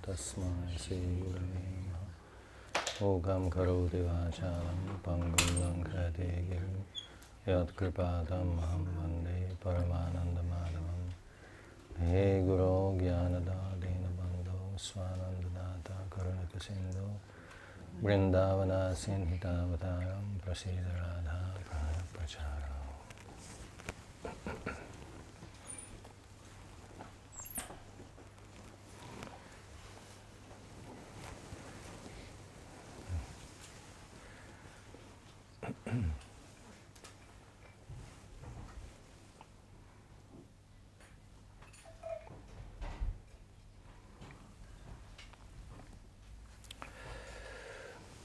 Tasmai Sri Gurave Namaha. Ogam Karoti Vachalam Pangum Lankati Giru Yat Kripatam Maham Vande Paramananda Madhavam. He Guru Gyanada Dina Bandho Swanandadata Karunaka Sindhu Vrindavana Sinhitavataram Prasida Radha Prachara.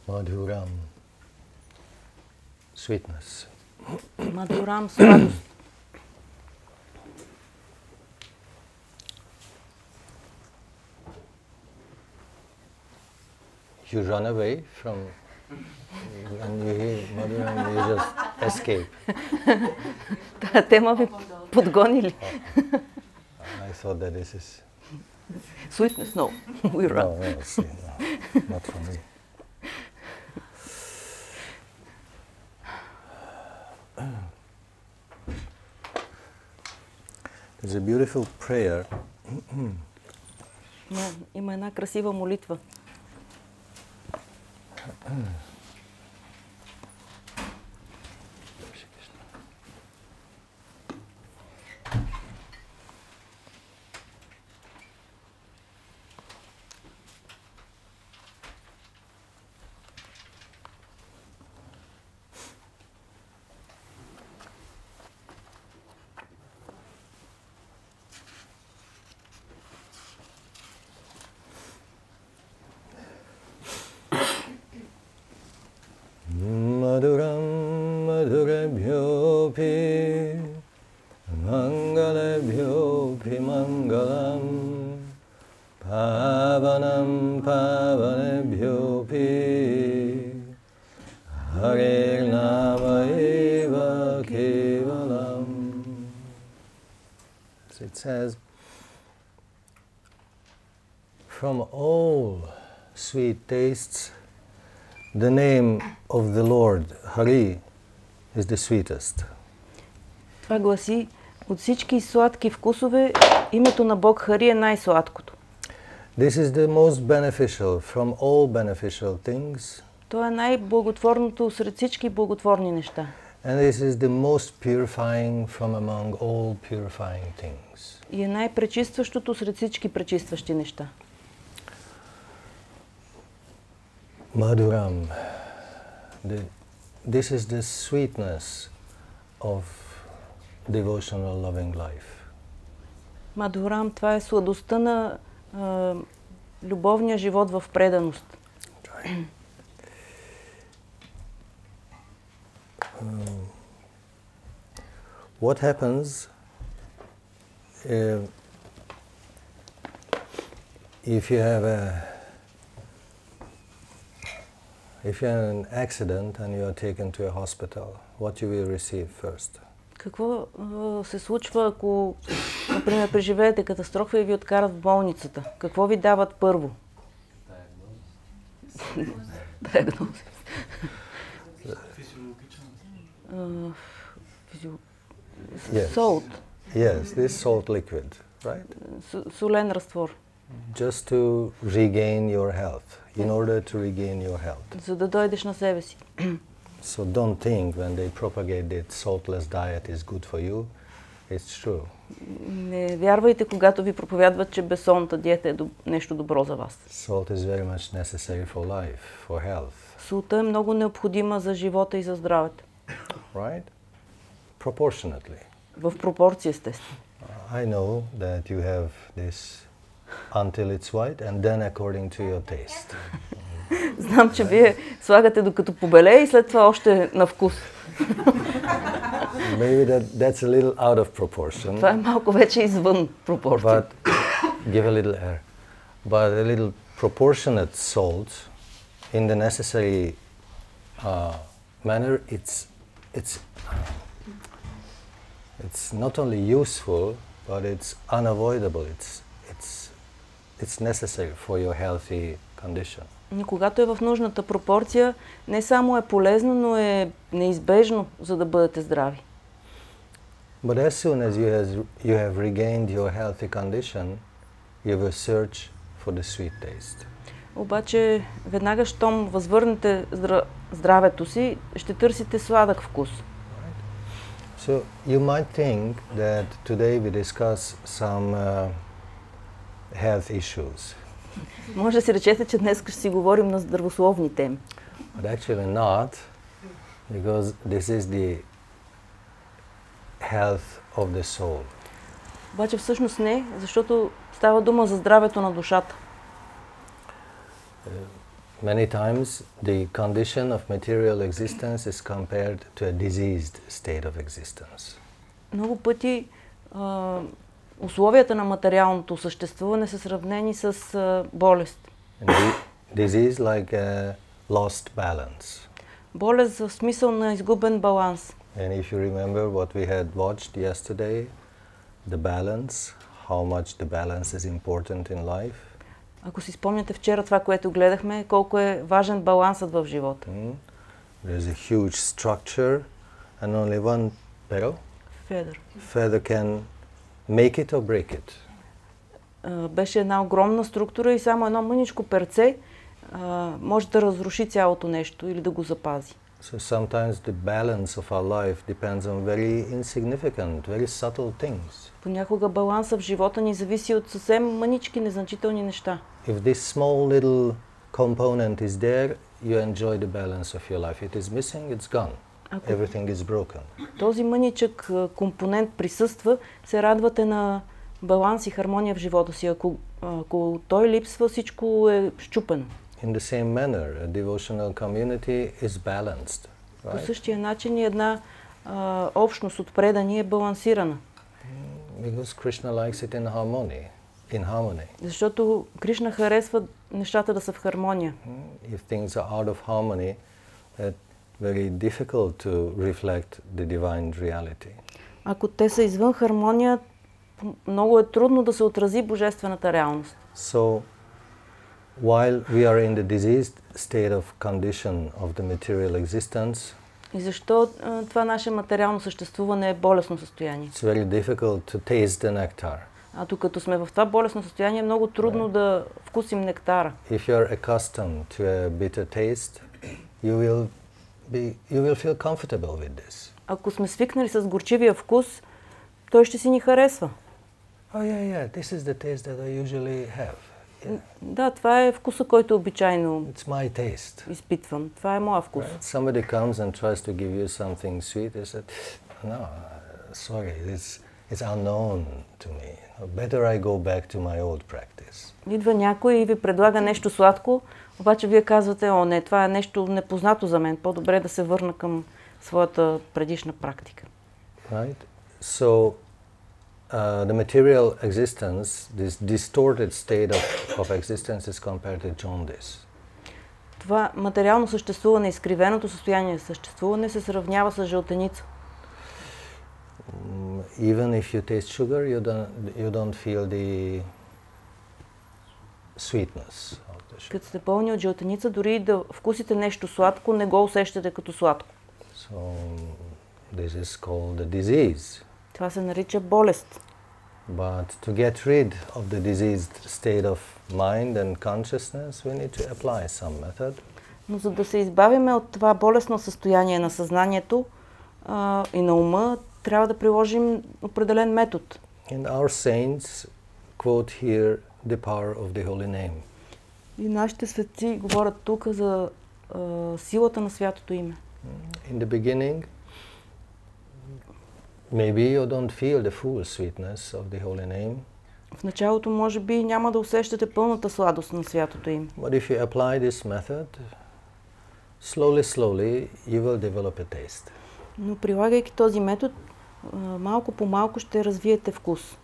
Madhuram, sweetness. Madhuram, сладост. You run away from, and you hear Madhuram, you just escape. Тая тема ви подгони ли? I thought that this is... Sweetness, no. We run. No, see, no, not for me. There's a beautiful prayer. Има една красива молитва. Madhuram madhurebhyopi mangalebhyopi mangalam pavanam pavanebhyopi harir nama eva kevalam. So it says, from all sweet tastes, the name of the Lord, Hari, is the sweetest. Това гласи, от всички сладки вкусове, името на Бог Хари е най-сладкото. This is the most beneficial from all beneficial things. То е най-благотворното сред всички благотворни неща. And this is the most purifying from among all purifying things. И е най-пречистващото сред всички пречистващи неща. Madhuram, this is the sweetness of devotional loving life. Мадхурам, това е сладостта на любовния живот в преданост. What happens if you have an accident and you are taken to a hospital, what you will receive first? Какво се случва, ако, например, преживеете катастрофа и ви откарат в болницата? Какво ви дават първо? Диагноз. Salt. Yes, this salt liquid, right? Солен разтвор. Just to regain your health, in order to regain your health. За да дойдеш на себе си. So don't think when they propagate that saltless diet is good for you, it's true. Не вярвайте, когато ви проповядват, че безсолната диета е нещо добро за вас. Salt is very much necessary for life, for health. Солта е много необходима за живота и за здравето. Right? Proportionately. В пропорция, естествено. I know that you have this until it's white and then according to your taste. Знам, че вие слагате докато побелее и след това още на вкус. Maybe that's a little out of proportion. Това е малко вече извън пропорция. But give a little air. But a little proportionate salt in the necessary manner, it's not only useful, but it's unavoidable. it's necessary for your healthy condition. И когато е в нужната пропорция, не само е полезно, но е неизбежно, за да бъдете здрави. But as soon as you have regained your healthy condition, you will search for the sweet taste. Обаче, веднага, щом възвърнете здравето си, ще търсите сладък вкус. So you might think that today we discuss some health issues. Може да си речете, че днес ще си говорим на здравословни теми. But actually not, because this is the health of the soul. Обаче всъщност не, защото става дума за здравето на душата. Many times the condition of material existence is compared to a diseased state of existence. Много пъти условията на материалното съществуване са сравнени с болест. Disease like a lost balance. Болест в смисъл на изгубен баланс. And if you remember what we had watched yesterday, the balance, how much the balance is important in life. Ако си спомняте вчера това, което гледахме, колко е важен балансът в живота. There's a huge structure and only one feather can make it or break it. Беше една огромна структура и само едно мъничко перце може да разруши цялото нещо или да го запази. So sometimes the balance of our life depends on very insignificant, very subtle things. Понякога баланса в живота ни зависи от съвсем мънички, незначителни неща. If this small little component is there, you enjoy the balance of your life. It is missing, it's gone. Everything is broken. Този мъничък компонент присъства, се радвате на баланс и хармония в живота си. Ако той липсва, всичко е счупено. In the same manner, a devotional community is balanced. Right? По същия начин и една общност от предани е балансирана. Because Krishna likes it in harmony. Защото Кришна харесва нещата да са в хармония. If things are out of harmony, it's very difficult to reflect the divine reality. Ако те са извън хармония, много е трудно да се отрази божествената реалност. So, while we are in the diseased state of condition of the material existence, и защо това наше материално съществуване е болестно състояние? It's very difficult to taste the nectar. А докато сме в това болестно състояние, е много трудно да вкусим нектара. If you are accustomed to a bitter taste, you will feel comfortable with this. Ако сме свикнали с горчивия вкус, той ще си ни харесва. Oh yeah, this is the taste that I usually have. Yeah. Да, това е вкуса, който обичайно изпитвам. Това е моя вкус. Right? Somebody comes and tries to give you something sweet. They said, no, sorry, it's unknown to me. Better I go back to my old practice. Идва някой и ви предлага нещо сладко, обаче вие казвате, о не, това е нещо непознато за мен. По-добре да се върна към своята предишна практика. Right? So, the material existence, this distorted state of existence is compared to jaundice. Това материално съществуване, изкривеното състояние на съществуване се сравнява с жълтеница. Even if you taste sugar, you don't feel the sweetness of the sugar. Като сте пълни от жълтеница, дори да вкусите нещо сладко, не го усещате като сладко. So, this is called the disease. Това се нарича болест. But to get rid of the diseased state of mind and consciousness, we need to apply some method. Но за да се избавиме от това болестно състояние на съзнанието и на ума, трябва да приложим определен метод. And our saints quote here the power of the holy name. И нашите светци говорят тук за силата на святото име. In the beginning, maybe you don't feel the full sweetness of the holy name. В началото може би няма да усещате пълната сладост на святото име. But if you apply this method, slowly you will develop a taste. Но прилагайки този метод, малко по малко ще развиете вкус.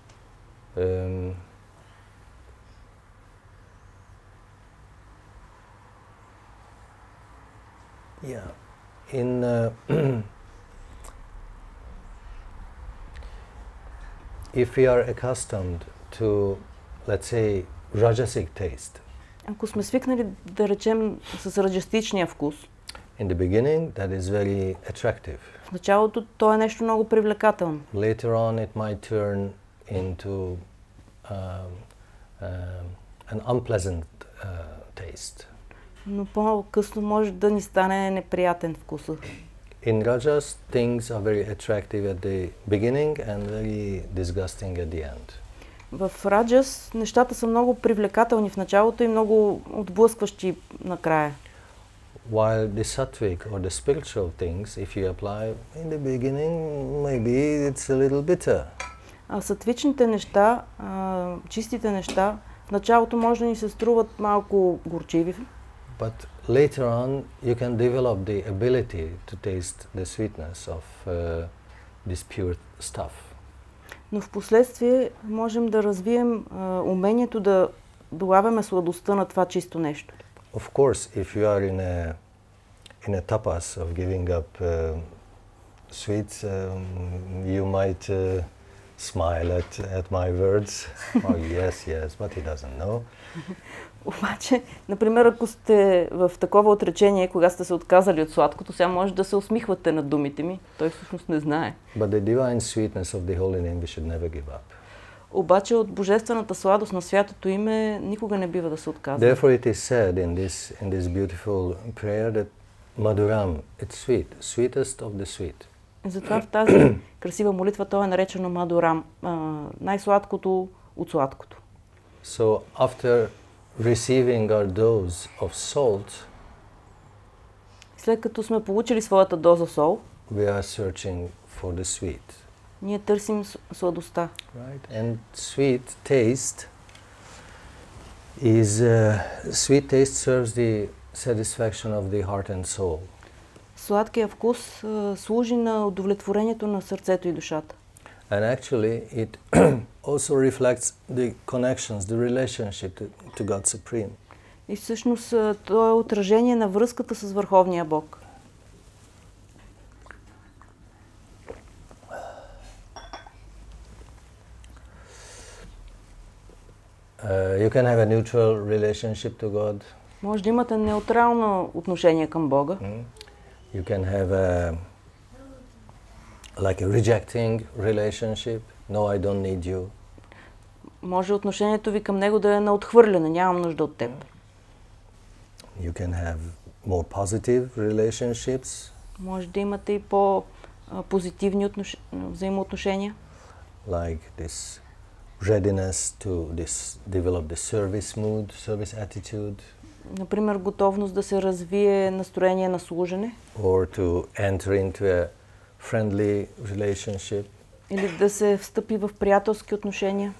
If we are accustomed to, let's say, rajasic taste. Ако сме свикнали да речем с раджастичния вкус, In the beginning, that is very attractive. в началото то е нещо много привлекателно. Later on, it might turn into an unpleasant taste. Но по-късно може да ни стане неприятен вкус. In Rajas, things are very attractive at the beginning and very disgusting at the end. В Раджас нещата са много привлекателни в началото и много отблъскващи накрая. While the sattvic or the spiritual things, if you apply in the beginning, maybe it's a little bitter. А сатвичните неща, чистите неща, в началото може да ни се струват малко горчиви. But later on, you can develop the ability to taste the sweetness of this pure stuff. Но в последствие можем да развием умението да долавяме сладостта на това чисто нещо. Of course, if you are in a tapas of giving up sweets, you might smile at my words. Oh, yes, but he doesn't know. Обаче, например, ако сте в такова отречение, кога сте се отказали от сладкото, сега може да се усмихвате над думите ми. Той всъщност не знае. But the divine sweetness of the holy name we should never give up. Обаче от божествената сладост на святото име никога не бива да се отказва. Therefore it is said in this beautiful prayer that Madhuram, it's sweet, sweetest of the sweet. Затова в тази красива молитва то е наречено Мадурам, най-сладкото от сладкото. So after receiving our dose of salt, след като сме получили своята доза сол, we are searching for the sweet. Ние търсим сладостта. Right? And sweet taste serves the satisfaction of the heart and soul. Сладкият вкус служи на удовлетворението на сърцето и душата. And actually it also reflects the connections, the relationship to God Supreme. И всъщност то е отражение на връзката с Върховния Бог. You can have a neutral relationship to God. Може да имате неутрално отношение към Бога. You can have like a rejecting relationship. No, I don't need you. Може отношението ви към Него да е на отхвърляне. Нямам нужда от теб. You can have more positive relationships. Може да имате и по-позитивни взаимоотношения. Like this readiness to develop the service mood, service attitude. Например, готовност да се развие настроение на служене. Or to enter into a friendly relationship. Или да се встъпи в приятелски отношения.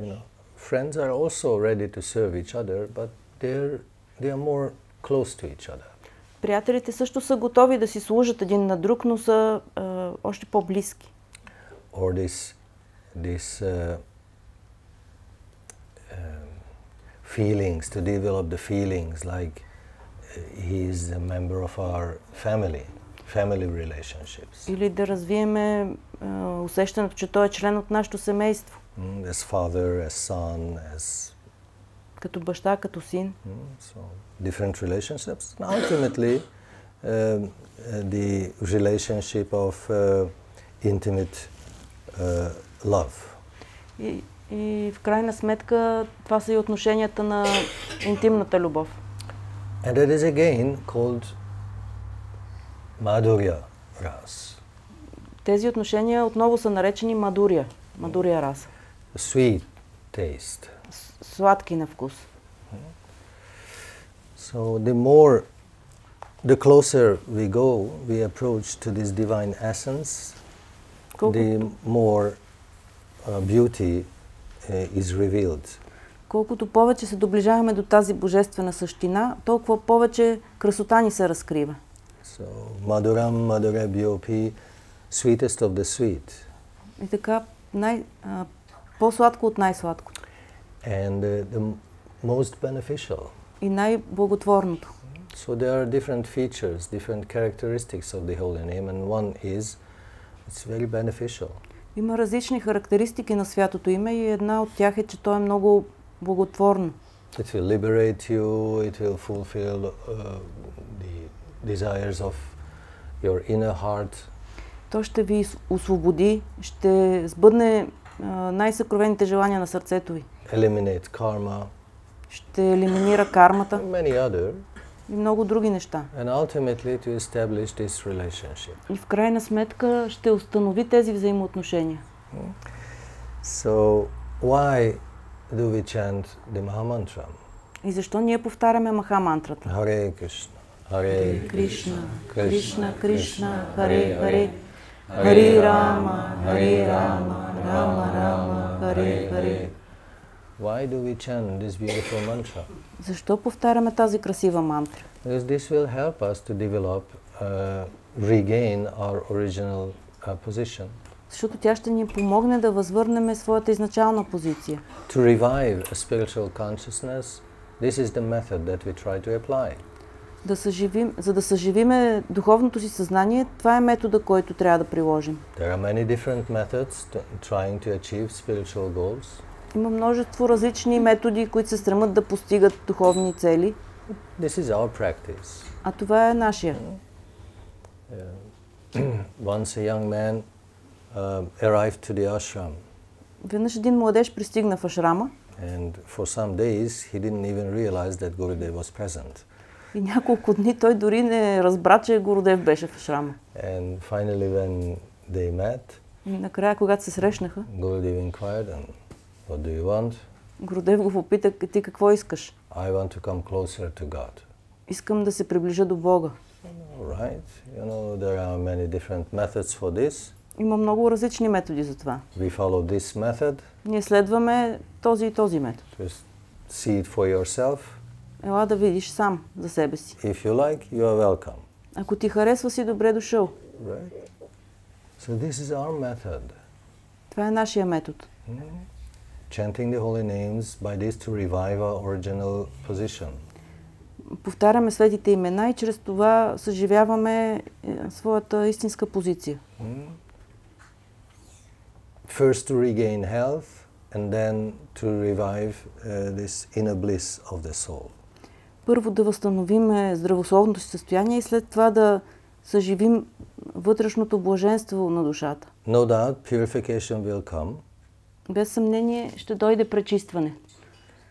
You know, friends are also ready to serve each other, but they are more close to each other. Приятелите също са готови да си служат един на друг, но са още по-близки. Or this feelings, to develop the feelings like he is a member of our family relationships. Или да развиеме усещането, че той е член от нашето семейство. As father, as son, as като баща, като син. So different relationships. And ultimately, the relationship of intimate love. И в крайна сметка това са и отношенията на интимната любов. And that is again called Madhurya Ras. Тези отношения отново са наречени Мадурия раса. Sweet taste. Сладки на вкус. So the closer we go, we approach to this divine essence, the more beauty is revealed. Колкото повече се доближаваме до тази божествена същина, толкова повече красота ни се разкрива. So, Madhuram Madhura Byopi, sweetest of the sweet. И така, по-сладко от най-сладкото. And the most beneficial. И най-благотворното. So there are different features, different characteristics of the holy name, and one is, it's very beneficial. Има различни характеристики на святото име и една от тях е, че то е много благотворно. It will liberate you, it will fulfill the desires of your inner heart. То ще ви освободи, ще сбъдне най-съкровените желания на сърцето ви. Eliminate karma. Ще елиминира кармата. Many other. И много други неща. And ultimately to establish this relationship. И в крайна сметка ще установи тези взаимоотношения. So why do we chant the Mahamantra? И защо ние повтаряме Махамантрата? Харе Кришна, Харе Кришна, Кришна, Кришна, Харе Харе, Харе Рама, Харе Рама, Рама Рама, Харе Харе. Why do we chant this beautiful mantra? Защо повтаряме тази красива мантра? Because this will help us to develop, regain our original position. Защото тя ще ни помогне да възвърнем своята изначална позиция. To revive a spiritual consciousness, this is the method that we try to apply. За да съживиме духовното си съзнание, това е метода, който трябва да приложим. There are many different methods trying to achieve spiritual goals. Има множество различни методи, които се стремят да постигат духовни цели. This is our practice. А това е нашия. Once a young man arrived to the ashram. Веднъж един младеж пристигна в ашрама. And for some days he didn't even realize that Gurudev was present. И няколко дни той дори не разбра, че Гурудев беше в ашрама. And finally when they met, и накрая, когато се срещнаха, Gurudev inquired, and what do you want? Гурудев го попита, ти какво искаш? I want to come closer to God. Искам да се приближа до Бога. Right. You know, there are many different methods for this. Има много различни методи за това. We follow this method. Ние следваме този и този метод. Just see it for yourself. Ела да видиш сам за себе си. If you like, you are welcome. Ако ти харесва, си добре дошъл. Right. So this is our method. Това е нашия метод. Chanting the holy names by this to revive our original position. Повтаряме светите имена и чрез това съживяваме своята истинска позиция. First to regain health and then to revive this inner bliss of the soul. Първо да възстановим здравословното си състояние и след това да съживим вътрешното блаженство на душата. No doubt purification will come. Без съмнение ще дойде пречистване.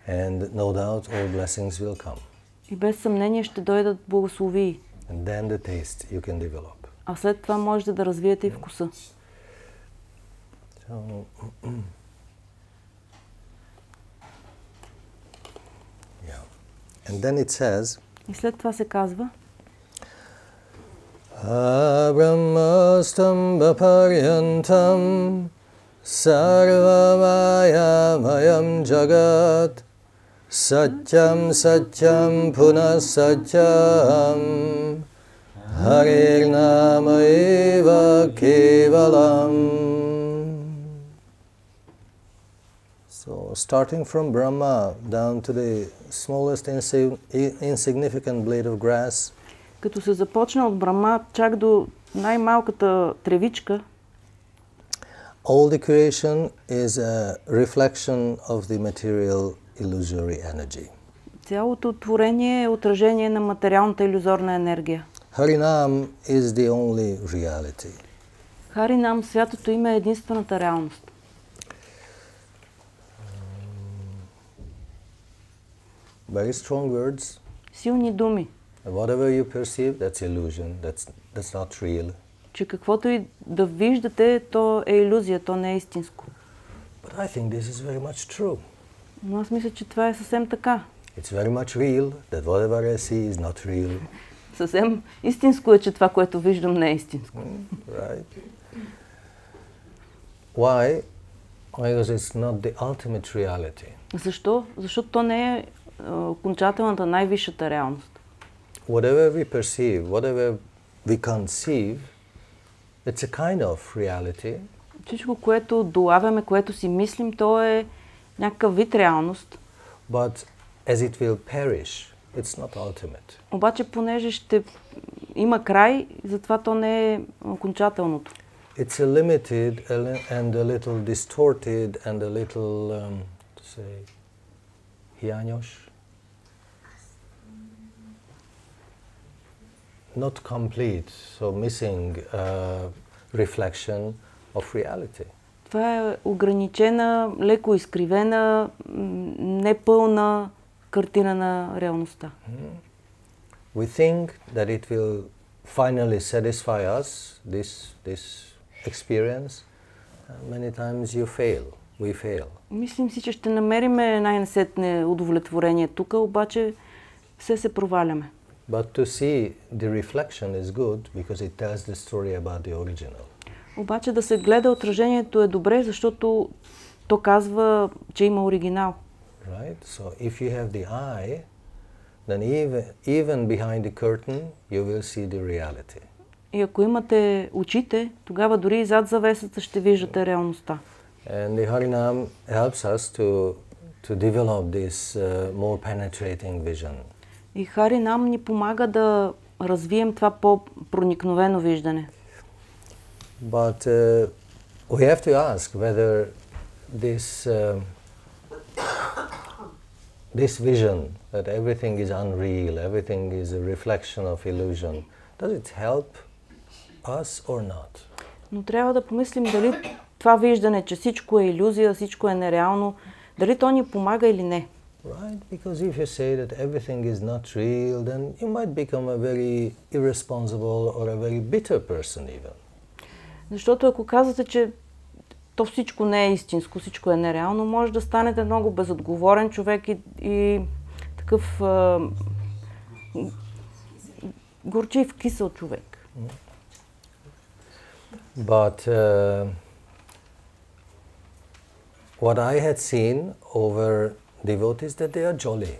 And no doubt all blessings will come. И без съмнение ще дойдат благословии. And then the taste you can develop. А след това можете да развиете и вкуса. So, yeah. And then it says, и след това се казва, Brahmastamba paryantam sarvamaya mayam jagat satyam satyam punah satyam harir nama eva kevalam. So starting from Brahma down to the smallest insignificant blade of grass, като се започна от Брахма чак до най-малката тревичка, all the creation is a reflection of the material illusory energy. Цялото творение е отражение на материалната илюзорна енергия. Harinam is the only reality. Харинам, святото име, е единствената реалност. Very strong words. Силни думи. Whatever you perceive, that's illusion. That's not real. Че каквото и да виждате, то е илюзия, то не е истинско. But I think this is very much true. Но аз мисля, че това е съвсем така. It's very much real that whatever I see is not real. Съвсем истинско е, че това, което виждам, не е истинско. Right. Why? Because it's not the ultimate reality. Защо? Защото то не е окончателната, най-висшата реалност. Whatever we perceive, whatever we conceive, it's a kind of reality. Всичко, което долавяме, което си мислим, то е някакъв вид реалност. But as it will perish, it's not ultimate. Обаче, понеже ще има край, затова то не е окончателното. It's a limited and a little distorted and a little, say, hiányos, not complete, so missing reflection of reality. Това е ограничена, леко изкривена, непълна картина на реалността. We think that it will finally satisfy us, this experience. Many times you fail, we fail. Мислим си, че ще намерим най-насетне удовлетворение тук, обаче все се проваляме. But to see the reflection is good because it tells the story about the original. Обаче да се гледа отражението е добре, защото то казва, че има оригинал. Right? So if you have the eye, then even behind the curtain you will see the reality. И ако имате очите, тогава дори и зад завесата ще виждате реалността. And the Harinam helps us to develop this more penetrating vision. И Харинам ни помага да развием това по-проникновено виждане. But we have to ask whether this vision that everything is unreal, everything is a reflection of illusion, does it help us or not? Но трябва да помислим дали това виждане, че всичко е илюзия, всичко е нереално, дали то ни помага или не. Right? Because if you say that everything is not real, then you might become a very irresponsible or a very bitter person even. Защото ако казвате, че то всичко не е истинско, всичко е нереално, може да станете много безотговорен човек и такъв горчив, кисел човек. But what I had seen over devotees that they are jolly.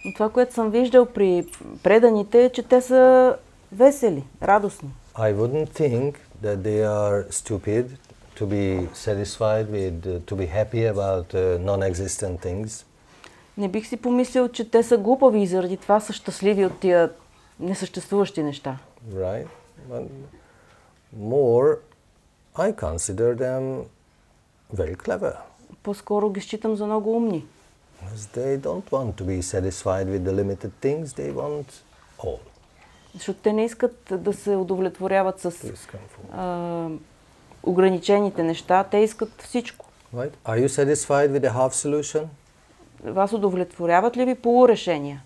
Но това, което съм виждал при преданите, е, че те са весели, радостни. I wouldn't think that they are stupid to be satisfied with, to be happy about non-existent things. Не бих си помислил, че те са глупави и заради това са щастливи от тия несъществуващи неща. Right? But more, I consider them very clever. По-скоро ги считам за много умни. They don't want to be satisfied with the limited things, they want all. Защото те не искат да се удовлетворяват с ограничените неща, те искат всичко. Right? Are you satisfied with the half solution? Вас удовлетворяват ли ви полурешения?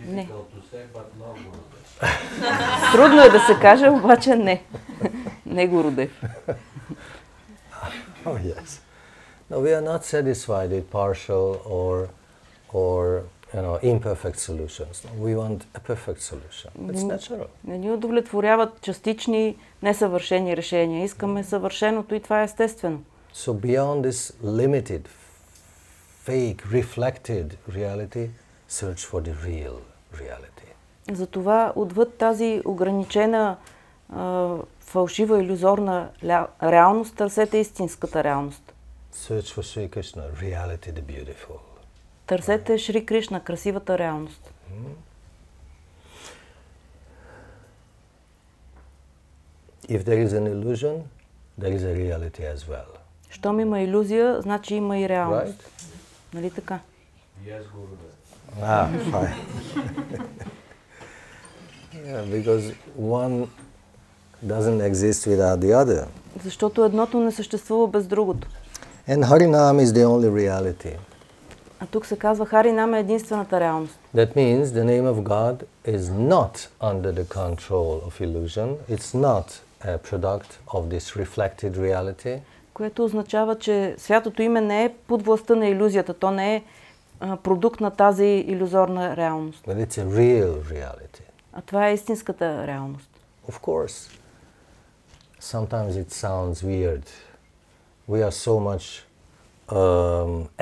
Не. Трудно е да се каже, обаче не. Не, Гурудев. Oh yes. No, we are not satisfied with partial or imperfect solutions. No, we want a perfect solution. It's natural. Не ни удовлетворяват частични, несъвършени решения. Искаме съвършеното и това е естествено. So beyond this limited, fake, reflected reality, search for the real reality. Затова отвъд тази ограничена, фалшива, илюзорна реалност, търсете истинската реалност. Search for Sri Krishna, reality the beautiful. Търсете Шри Кришна, красивата реалност. If there is an illusion, there is a reality as well. Щом има илюзия, значи има и реалност. Right? Нали така? Yes, Gurudev. Fine. Yeah, because one doesn't exist without the other. Защото едното не съществува без другото. And Harinam is the only reality. А тук се казва, Харинам е единствената реалност. That means the name of God is not under the control of illusion. It's not a product of this reflected reality. Което означава, че святото име не е под властта на илюзията. То не е продукт на тази илюзорна реалност. But it's a real reality. А това е истинската реалност. Of course, sometimes it sounds weird. We are so much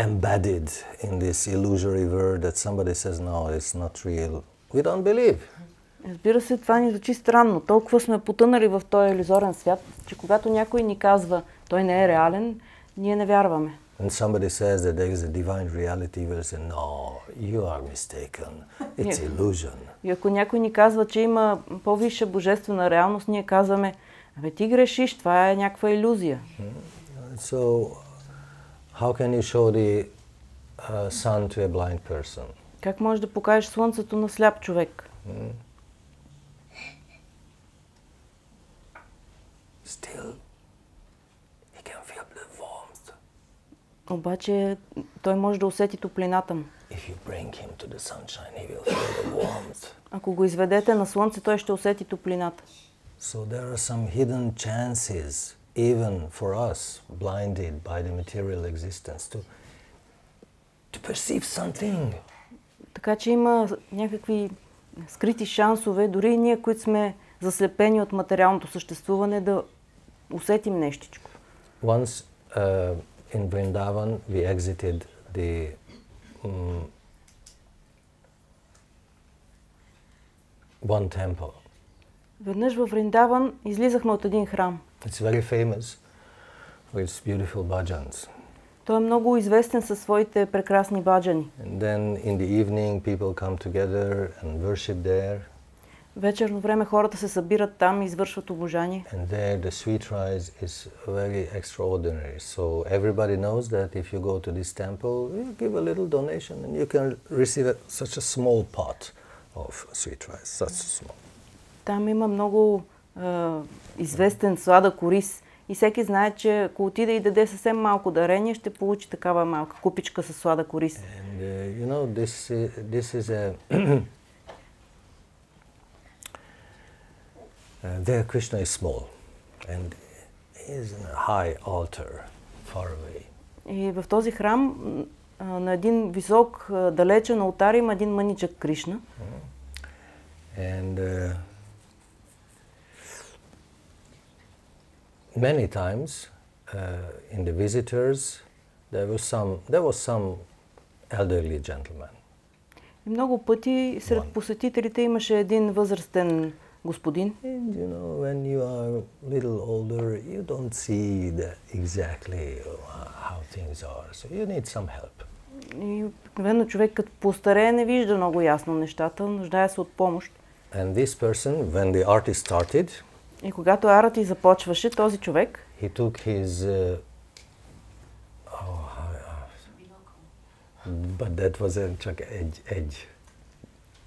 embedded in this illusory world that somebody says, no, it's not real. We don't believe. Разбира се, това ни звучи странно. Толкова сме потънали в този илюзорен свят, че когато някой ни казва, той не е реален, ние не вярваме. And somebody says that there is a divine reality, we'll say, no, you are mistaken. It's illusion. И ако някой ни казва, че има по-висша божествена реалност, ние казваме, абе ти грешиш, това е някаква илюзия. So, how can you show the sun to a blind person? Как можеш да покажеш слънцето на сляп човек? Still, he can feel the warmth. Обаче той може да усети топлината му. If you bring him to the sunshine, he will feel the warmth. Ако го изведете на слънце, той ще усети топлината. So there are some hidden chances, even for us, blinded by the material existence, to perceive something. Така че има някакви скрити шансове, дори и ние, които сме заслепени от материалното съществуване, да усетим нещичко. Once in Vrindavan, we exited the one temple. Веднъж във Вриндаван излизахме от един храм. It's very famous with beautiful bhajans. Той е много известен със своите прекрасни баджани. And then in the evening people come together and worship there. Вечерно време хората се събират там и извършват обожание. And there the sweet rice is very extraordinary. So everybody knows that if you go to this temple, you give a little donation and you can receive such a small pot of sweet rice, such small. Там има много известен сладък ориз. И всеки знае, че ако отиде и даде съвсем малко дарение, ще получи такава малка купичка със сладък ориз. And you know, this is a there Krishna is small and he is in a high altar far away. И в този храм на един висок, далечен алтар има един мъничък Кришна. And many times in the visitors there was some elderly gentleman. И много пъти сред посетителите имаше един възрастен господин. And you know, when you are a little older, you don't see exactly how things are, so you need some help. И обикновено човек като постарее не вижда много ясно нещата, нуждае се от помощ. And this person, when the artist started, и когато арати започваше, този човек, he took his but that was a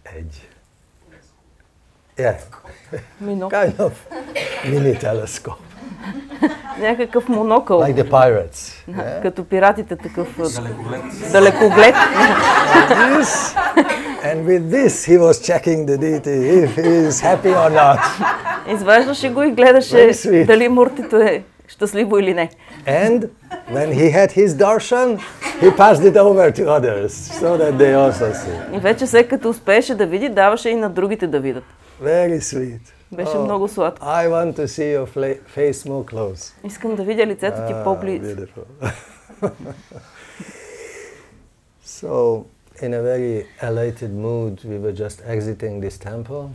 edge. Yeah. Kind of mini telescope. Някакъв монокъл. Like the pirates. Като пиратите такъв далекоглед. And with this he was checking the deity if he is happy or not. Изваждаше го и гледаше дали муртито е щастливо или не. And when he had his darshan, he passed it over to others so that they also see. И вече след като успееше да види, даваше и на другите да видят. Very sweet. Беше много сладко. I want to see your face more close. Искам да видя лицето ти по-близо. Beautiful. So, in a very elated mood, we were just exiting this temple.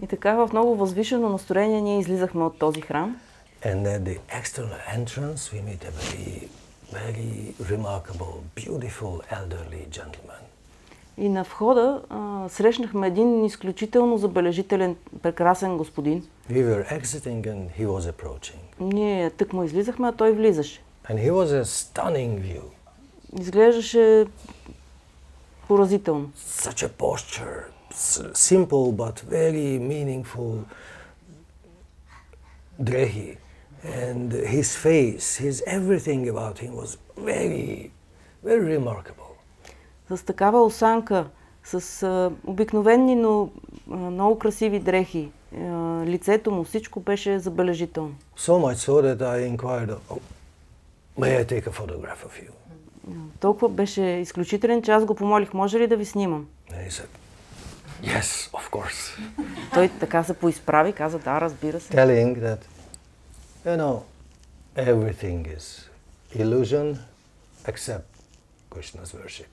И така в много възвишено настроение ние излизахме от този храм. And at the external entrance, we meet a very remarkable, beautiful elderly gentleman. И на входа срещнахме един изключително забележителен, прекрасен господин. We were exiting and he was approaching. Ние тъкмо излизахме, а той влизаше. And he was a stunning view. Изглеждаше поразително. Such a posture, simple but very meaningful drehi. And his face, everything about him was very, very remarkable. С такава осанка, с обикновени, но много красиви дрехи. Лицето му, всичко беше забележително. So much so that I inquired, may I take a photograph of you? Толкова беше изключителен, че аз го помолих, може ли да ви снимам? And he said, yes, of course. Той така се поизправи, каза, да, разбира се. Telling that, you know, everything is illusion except Krishna's worship.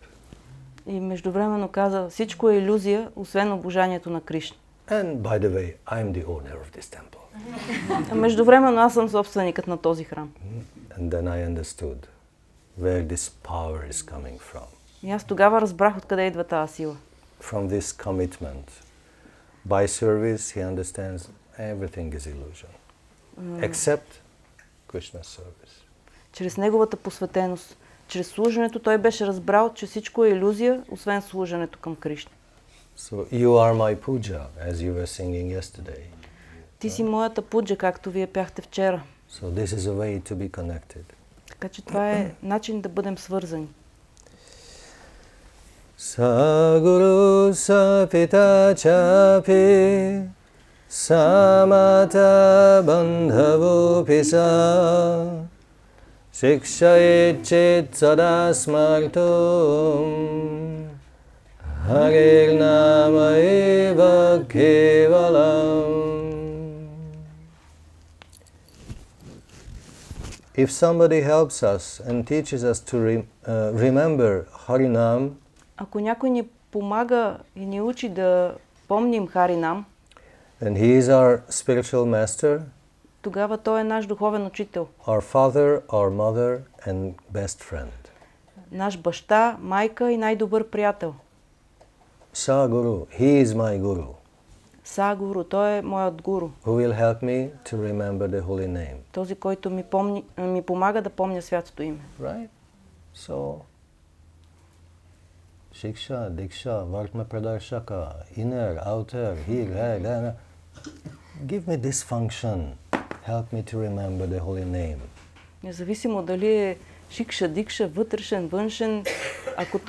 И междувременно каза, всичко е илюзия, освен обожанието на Кришна. And by the way, I'm the owner of this temple. Междувременно аз съм собственикът на този храм. And then I understood where this power is coming from. И аз тогава разбрах откъде идва тази сила. From this commitment. By service, he understands everything is illusion. Except Krishna's service. Чрез неговата посветеност чрез служенето той беше разбрал, че всичко е илюзия, освен служенето към Кришна. So you are my puja, as you were singing yesterday. Ти си моята пуджа, както вие пяхте вчера. So this is a way to be connected. Така че това е начин да бъдем свързани. Sa guru sa pita chapi samata bandhavu pisa shiksha ichit sada smartum harir nama eva kevalam. If somebody helps us and teaches us to remember Harinam, ако някой ни помага и ни учи да помним Харинам, and he is our spiritual master, тогава той е наш духовен учител. Our father, our mother and best friend. Наш баща, майка и най-добър приятел. Sa Guru, he is my Guru. Са Гуру, той е моят гуру. Who will help me to remember the holy name. Този, който ми помага да помня святото име. Right? So, Shiksha, Diksha, Vartma Pradarshaka, inner, outer, here, there. Give me this function. Help me to remember the holy name. Независимо дали е шикша, дикша, вътрешен, външен, ако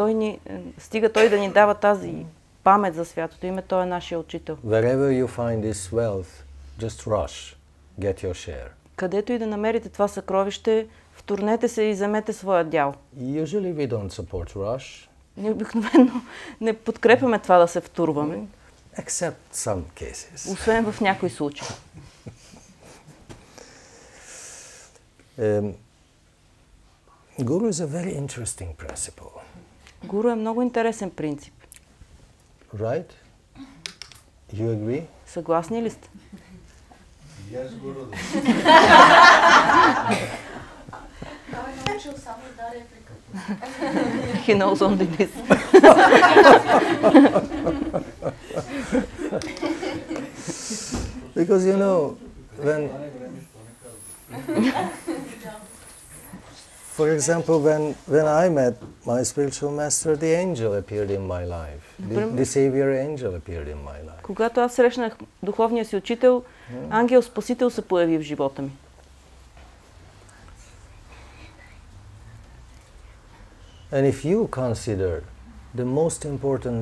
стига той да ни дава тази памет за святото име, той е нашия учител. Wherever you find this wealth, just rush, get your share. Където и да намерите това съкровище, втурнете се и вземете своя дял. Usually we don't support rush. Ние обикновено не подкрепяме това да се втурваме. Except some cases. Освен в някои случаи. Guru is a very interesting principle. Гуру е много интересен принцип. Right? You agree? Съгласни ли сте? Yes, Guru. Той е научил само да реплика. He knows only this. Because you know, for example, when I met my spiritual master, the angel appeared in my life. The Savior angel appeared in my life. Когато аз срещнах духовния си учител, ангел Спасител се появи в живота ми. And if you consider the most important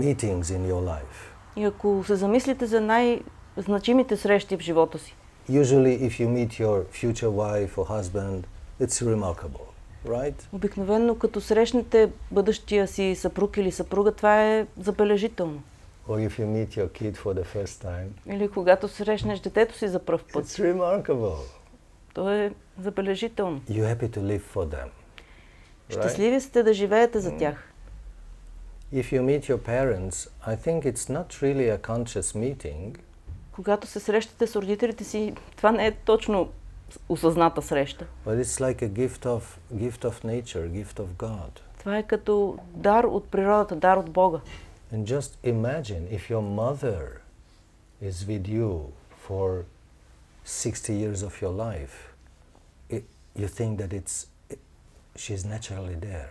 meetings in your life, и ако се замислите за най-значимите срещи в живота си, usually if you meet your future wife or husband, it's remarkable, right? Обикновено като срещнете бъдещия си съпруг или съпруга, това е забележително. Or if you meet your kid for the first time, или когато срещнеш детето си за пръв път. It's remarkable. То е забележително. You're happy to live for them. Щастливи сте да живеете за тях. If you meet your parents, I think it's not really a conscious meeting. Когато се срещате с родителите си, това не е точно осъзната среща. But it's like a gift of nature, gift of God. Това е като дар от природата, дар от Бога. And just imagine if your mother is with you for 60 years of your life, you think that she's naturally there.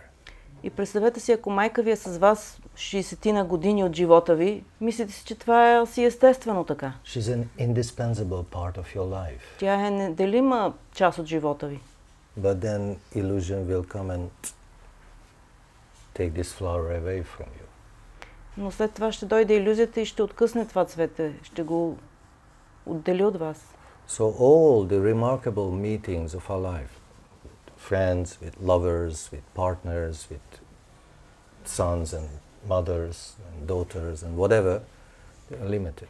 И представете си, ако майка ви е с вас 60-на години от живота ви, мислите си, че това е си естествено така. She's an indispensable part of your life. Тя е неделима част от живота ви. But then illusion will come and take this flower away from you. Но след това ще дойде илюзията и ще откъсне това цвете, ще го отдели от вас. So all the remarkable meetings of our life, friends, with lovers, with partners, with sons and mothers and daughters and whatever, they are limited.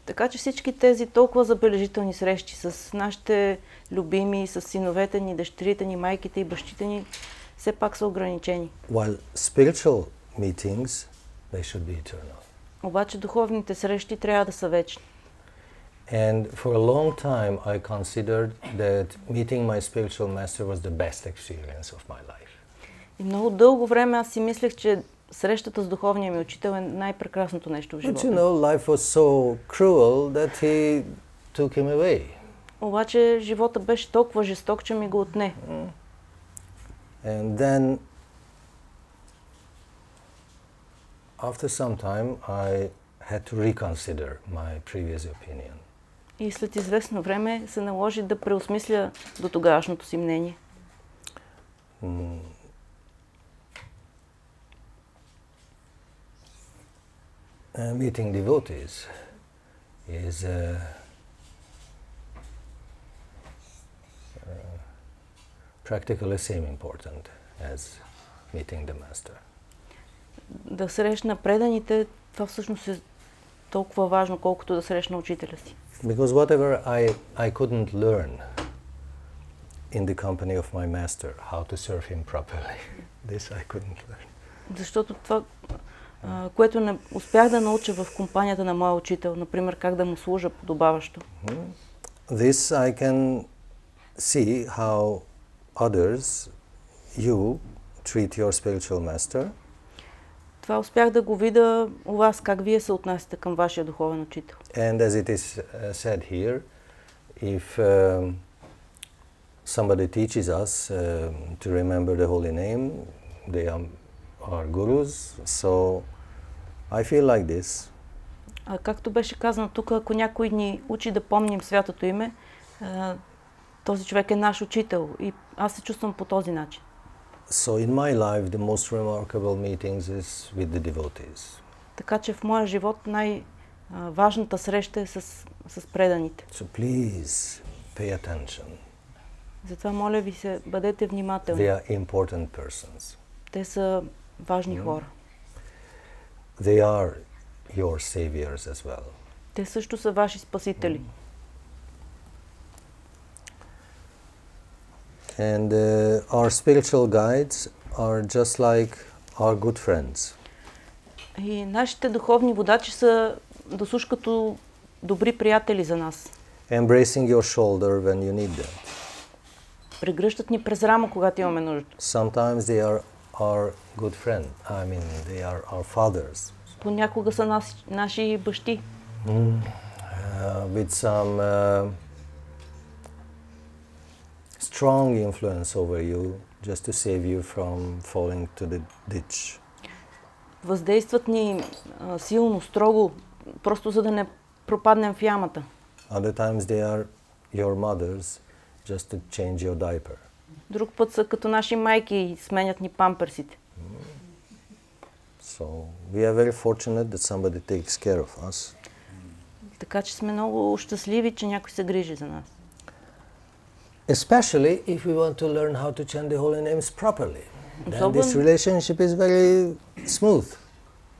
Така че всички тези толкова забележителни срещи с нашите любими, с синовете ни, дъщерите ни, майките и бащите ни, все пак са ограничени. While spiritual meetings, they should be eternal. Обаче духовните срещи трябва да са вечни. And for a long time I considered that meeting my spiritual master was the best experience of my life. И много дълго време аз си мислех, че срещата с духовния ми учител е най-прекрасното нещо в живота. But you know, life was so cruel that he took him away. Обаче живота беше толкова жесток, че ми го отне. And then, after some time, I had to reconsider my previous opinion. И след известно време се наложи да преосмисля до тогавашното си мнение. Meeting devotees is practically same important as meeting the master. Да срещна преданите, това всъщност е толкова важно, колкото да срещна учителя си. Because whatever I couldn't learn in the company of my master, how to serve him properly, this I couldn't learn. Защото това, което не успях да науча в компанията на моя учител, например, как да му служа подобаващо. This I can see how others, you, treat your spiritual master. Това успях да го видя у вас, как вие се отнасяте към вашия духовен учител. And as it is said here, if somebody teaches us to remember the holy name, they are our gurus, so I feel like this. Както беше казано тук, ако някой ни учи да помним святото име, този човек е наш учител и аз се чувствам по този начин. So in my life, the most remarkable meetings is with the devotees. Така че в моя живот най-важната среща е с преданите. So please pay attention. Затова моля ви се, бъдете внимателни. They are important persons. Те са важни хора. They are your saviors as well. Те също са ваши спасители. And our spiritual guides are just like our good friends. И нашите духовни водачи са досуж като добри приятели за нас. Embracing your shoulder when you need them. Прегръщат ни през рамо, когато имаме нужда. Sometimes they are our good friend. I mean, they are our fathers. Понякога са наши бащи. With some strong influence over you, just to save you from falling to the ditch. Въздействат ни силно, строго, просто за да не пропаднем в ямата. Other times they are your mothers, just to change your diaper. Друг път са като наши майки и сменят ни памперсите. So we are very fortunate that somebody takes care of us. Така че сме много щастливи, че някой се грижи за нас. Especially if we want to learn how to chant the holy names properly. Then this relationship is very smooth.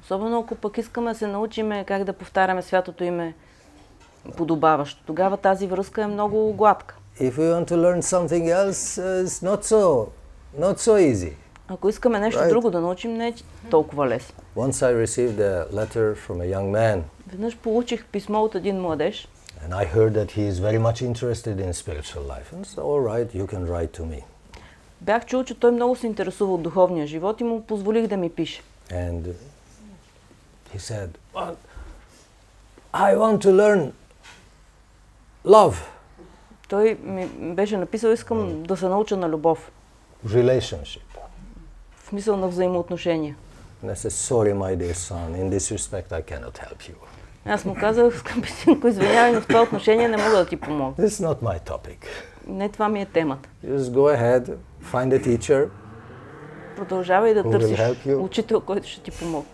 Особено ако пък искаме да се научим как да повтаряме святото име подобаващо. Тогава тази връзка е много гладка. If we want to learn something else, it's not so easy. Ако искаме нещо друго да научим, не е толкова лесно. Once I received a letter from a young man. Веднъж получих писмо от един младеж. And I heard that he is very much interested in spiritual life. And so, all right, you can write to me. Бях чул, че той много се интересува от духовния живот и му позволих да ми пише. And he said, I want to learn love. Той ми беше написал, искам да се науча на любов. Relationship. В смисъл на взаимоотношения. And I said, sorry, my dear son, in this respect I cannot help you. Аз му казах, скъпи синко, извинявай, но в това отношение не мога да ти помогна. This is not my topic. Не, това ми е темата. Just go ahead, find a teacher. Продължавай да търсиш учител, който ще ти помогне.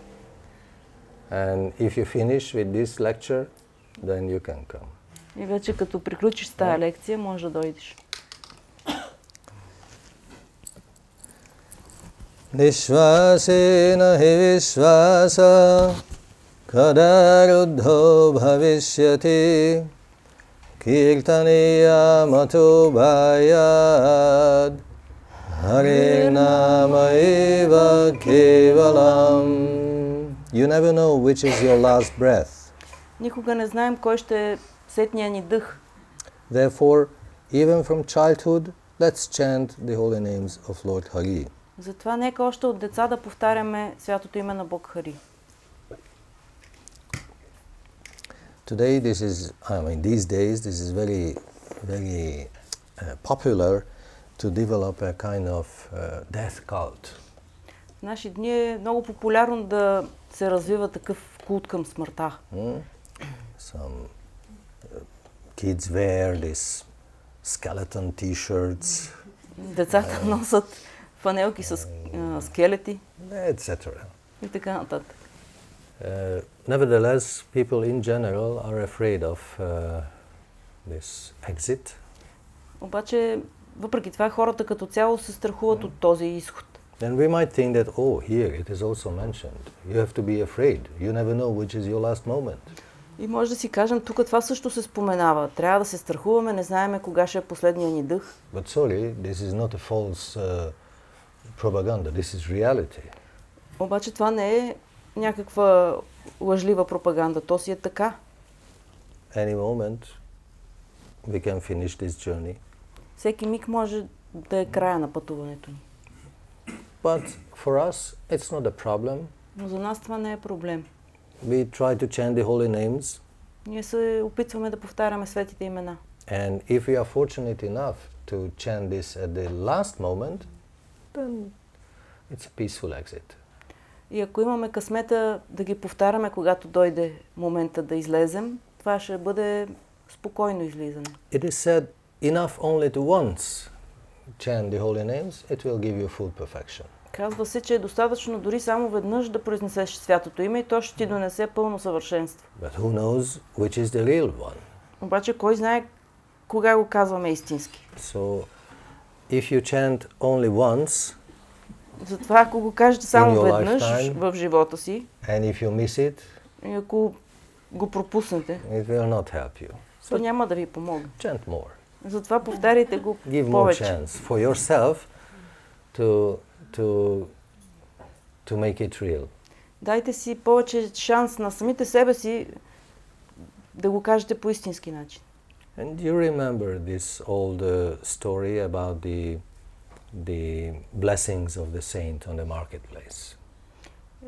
And if you finish with this lecture, then you can come. И вече като приключиш с тая лекция, можеш да дойдеш. Nishvasena hi vishvasa kadaruddho bhavishyati kirtaniya mato bhayad hare nama eva kevalam. You never know which is your last breath. Никога не знаем кой ще е сетния ни дъх. Therefore, even from childhood, let's chant the holy names of Lord Hari. Затова нека още от деца да повтаряме святото име на Бог Хари. Today, these days, this is very popular to develop a kind of death cult. В наши дни е много популярно да се развива такъв култ към смъртта. Some kids wear these skeleton t-shirts. Децата носят фанелки с скелети. Etc. И така нататък. Nevertheless, people in general are afraid of this exit. Обаче, въпреки това, хората като цяло се страхуват от този изход. And we might think that, oh, here it is also mentioned. You have to be afraid. You never know which is your last moment. И може да си кажем, тук това също се споменава. Трябва да се страхуваме, не знаеме кога ще е последния ни дъх. But sorry, this is not a false propaganda. This is reality. Обаче това не е някаква лъжлива пропаганда. То си е така. Any moment we can finish this journey. Всеки миг може да е края на пътуването ни. But for us, it's not a problem. Но за нас това не е проблем. We try to chant the holy names. Ние се опитваме да повтаряме светите имена. And if we are fortunate enough to chant this at the last moment, then it's a peaceful exit. И ако имаме късмета да ги повтаряме, когато дойде момента да излезем, това ще бъде спокойно излизане. It is said enough only to once chant the holy names, it will give you full perfection. Казва се, че е достатъчно дори само веднъж да произнесеш святото име и то ще ти донесе пълно съвършенство. But who knows which is the real one? Обаче кой знае кога го казваме истински? So if you chant only once, затова ако го кажете само веднъж lifetime, в живота си, and if you miss it, и ако го пропуснете, it will not help you. то няма да ви помогне. Chant more. Затова повтаряйте го Give more повече. chance for yourself to make it real. Дайте си повече шанс на самите себе си да го кажете по истински начин. And you remember this old story about the blessings of the saint on the marketplace.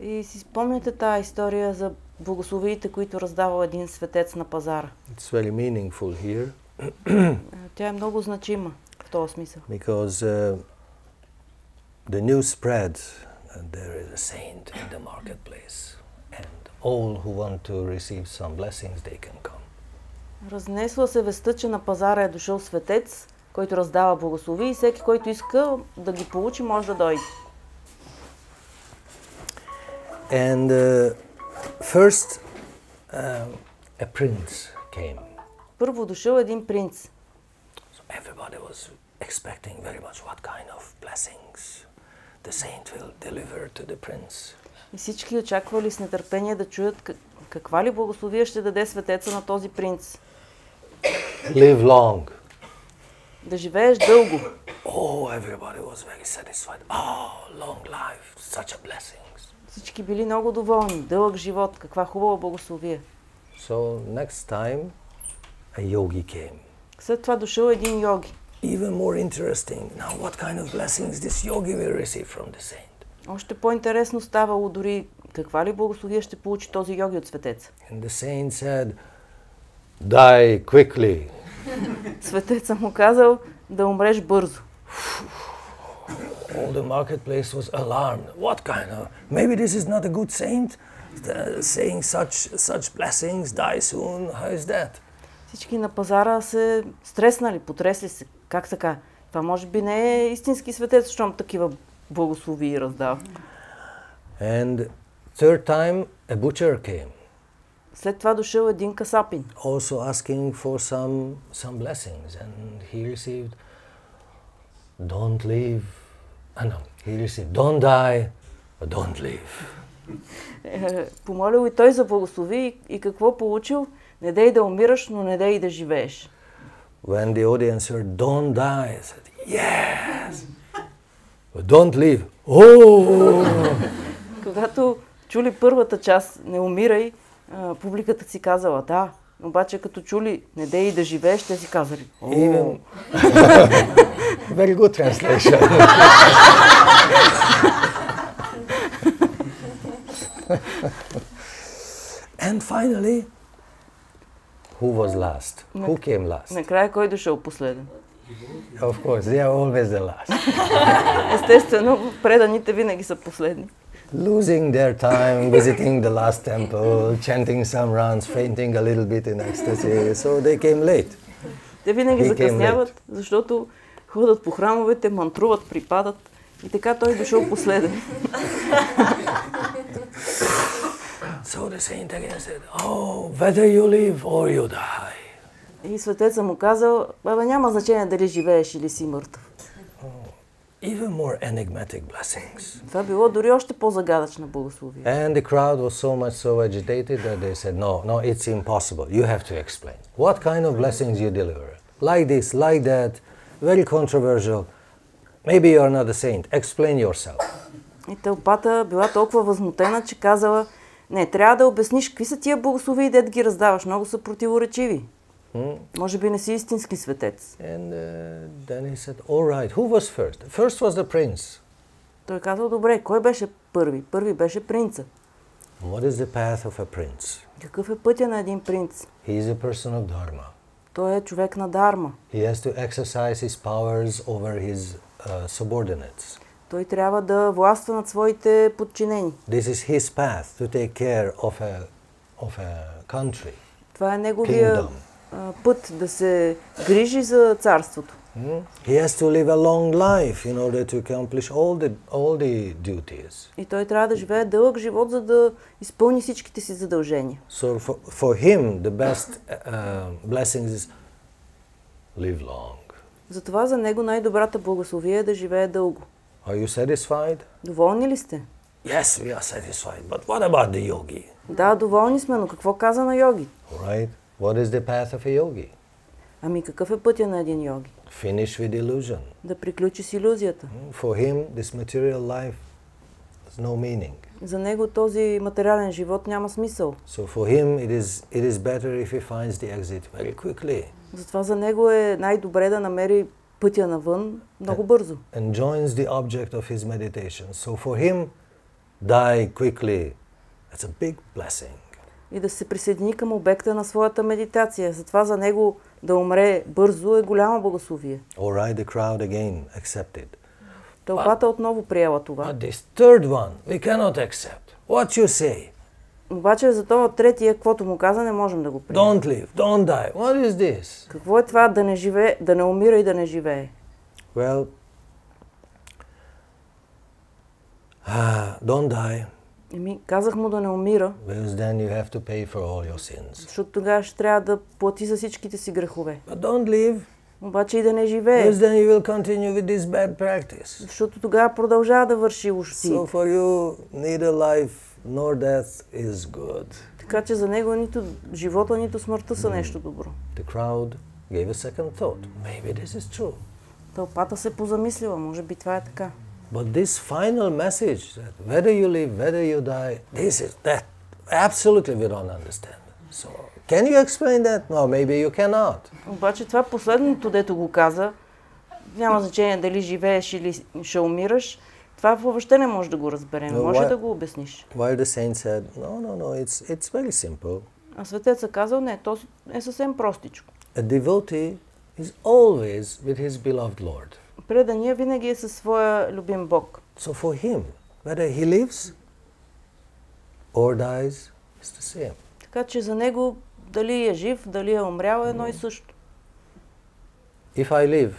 И си спомняте тази история за благословиите, които раздавал един светец на пазара. It's very meaningful here. Тя е много значима в този смисъл. Because the news spread that there is a saint in the marketplace, and all who want to receive some blessings, they can come. Разнесла се вестта, че на пазара е дошъл светец, който раздава благослови и всеки, който иска да ги получи, може да дойде. And first a prince came. Първо дошъл един принц. So everybody was expecting very much what kind of blessings the saint will deliver to the prince. И всички очаквали с нетърпение да чуят каква ли благословия ще даде светеца на този принц. Live long. Да живееш дълго. Oh, everybody was very satisfied. Oh, long life, such a blessing. Всички били много доволни. Дълъг живот, каква хубава благословия. So next time a yogi came. След това дошъл един йоги. Even more interesting. Now what kind of blessings this yogi will receive from the saint? Още по-интересно ставало дори каква ли благословия ще получи този йоги от светеца. And the saint said, die quickly. Светеца му казал да умреш бързо. All the marketplace was alarmed. What kind of? Maybe this is not a good saint, saying such blessings. Die soon. How is that? Всички на пазара се стреснали, потресли се. Как така? Това може би не е истински светец, защото такива благословии раздава. And third time a butcher came. След това дошъл един касапин. Also asking for some blessings, and he received. Don't leave. He received. Don't die, but don't leave. Помолил и той за благослови и какво получил? Не дей да умираш, но не дей да живееш. When the audience heard, don't die, I said, yes, but don't leave. Oh! Когато чули първата част, не умирай, публиката си казала, да, обаче като чули, не дей да живееш, те си казали, Even... Very good translation. And finally, who was last? Who came last? Накрая кой дошъл последен? Of course, they are always the last. Естествено, преданите винаги са последни. Losing their time, visiting the last temple, chanting some rounds, fainting a little bit in ecstasy, so they came late. Те винаги закъсняват, защото ходят по храмовете, мантруват, припадат и така той дошъл последен. So the saint again said, oh, whether you live or you die. И светеца му казал, няма значение дали живееш или си мъртъв. Even more enigmatic blessings. Това било дори още по-загадъчна благословие. And the crowd was so much so agitated that they said, no, it's impossible. You have to explain. What kind of blessings you deliver? Like this, like that, very controversial. Maybe you are not a saint. Explain yourself. И тълпата била толкова възмутена, че казала, не, трябва да обясниш какви са тия благословии, дет ги раздаваш. Много са противоречиви. Може би не си истински светец. And then he said, all right, who was first? First was the prince. Той казал, добре, кой беше първи? Първи беше принца. What is the path of a prince? Какъв е пътя на един принц? He is a person of dharma. Той е човек на дарма. He has to exercise his powers over his subordinates. Той трябва да властва над своите подчинени. This is his path to take care of a country. Това е неговия път да се грижи за царството. He has to live a long life in order to accomplish all the duties. И той трябва да живее дълъг живот, за да изпълни всичките си задължения. So for him the best blessings is live long. Затова за него най-добрата благословие е да живее дълго. Are you satisfied? Доволни ли сте? Yes, we are satisfied. But what about the yogi? Да, доволни сме, но какво каза на йоги? All right. What is the path of a yogi? Ами какъв е пътя на един йоги? Finish with illusion. Да приключи с илюзията. For him, this material life has no meaning. За него този материален живот няма смисъл. So for him, it is better if he finds the exit very quickly. Затова за него е най-добре да намери пътя навън много бързо. And joins the object of his meditation. So for him, die quickly. That's a big blessing. И да се присъедини към обекта на своята медитация. Затова за него да умре бързо е голяма благословие. All right, the crowd again accepted. Тълпата отново приела това. But this third one, we cannot accept. What you say? Обаче за това третия, каквото му каза, не можем да го приемем. Don't live, don't die. What is this? Какво е това да не живее, да не умира и да не живее? Well, don't die. Казах му да не умира, Because then you have to pay for all your sins. защото тогава ще трябва да плати за всичките си грехове. But don't live. Обаче и да не живее. Because then you will continue with this bad practice. Защото тогава продължава да върши лоши. So for you, neither life nor death is good. Така че за него нито живота, нито смъртта са нещо добро. The crowd gave a second thought. Maybe this is true. Тълпата се позамислила, може би това е така. But this final message, that whether you live, whether you die, that absolutely we don't understand. So, can you explain that? No, maybe you cannot. Обаче това последното, дето го каза, няма значение дали живееш или ще умираш, това въобще не може да го разберем. Може да го обясниш. While the saint said, no, it's very simple. А светецът казал, не, то е съвсем простичко. A devotee is always with his beloved Lord. Предания винаги е със своя любим Бог. So for him, whether he lives or dies, it's the same. Така че за него дали е жив, дали е умрял, е едно и също. If I live,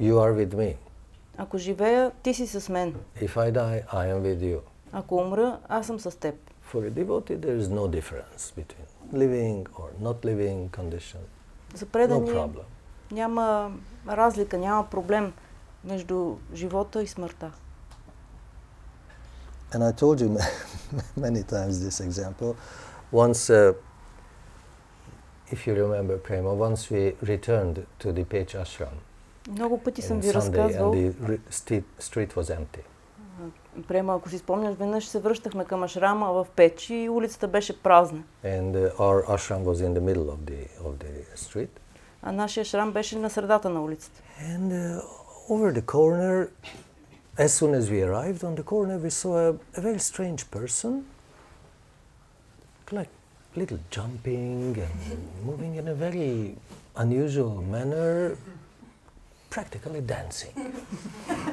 you are with me. Ако живея, ти си с мен. If I die, I am with you. Ако умра, аз съм с теб. For a devotee, there is no difference between living or not living condition. За предания No problem. няма разлика, няма проблем между живота и смъртта. And I told you many times this example. Once, if you remember, Prema, once we returned to the Pech ashram. Много пъти съм ви On Sunday, разказвал. and the street was empty. Према, ако си спомняш, веднъж се връщахме към ашрама в Печ и улицата беше празна. And our ashram was in the middle of the street. А нашия ашрам беше на средата на улицата. And over the corner, as soon as we arrived on the corner, we saw a very strange person, like little jumping and moving in a very unusual manner, practically dancing.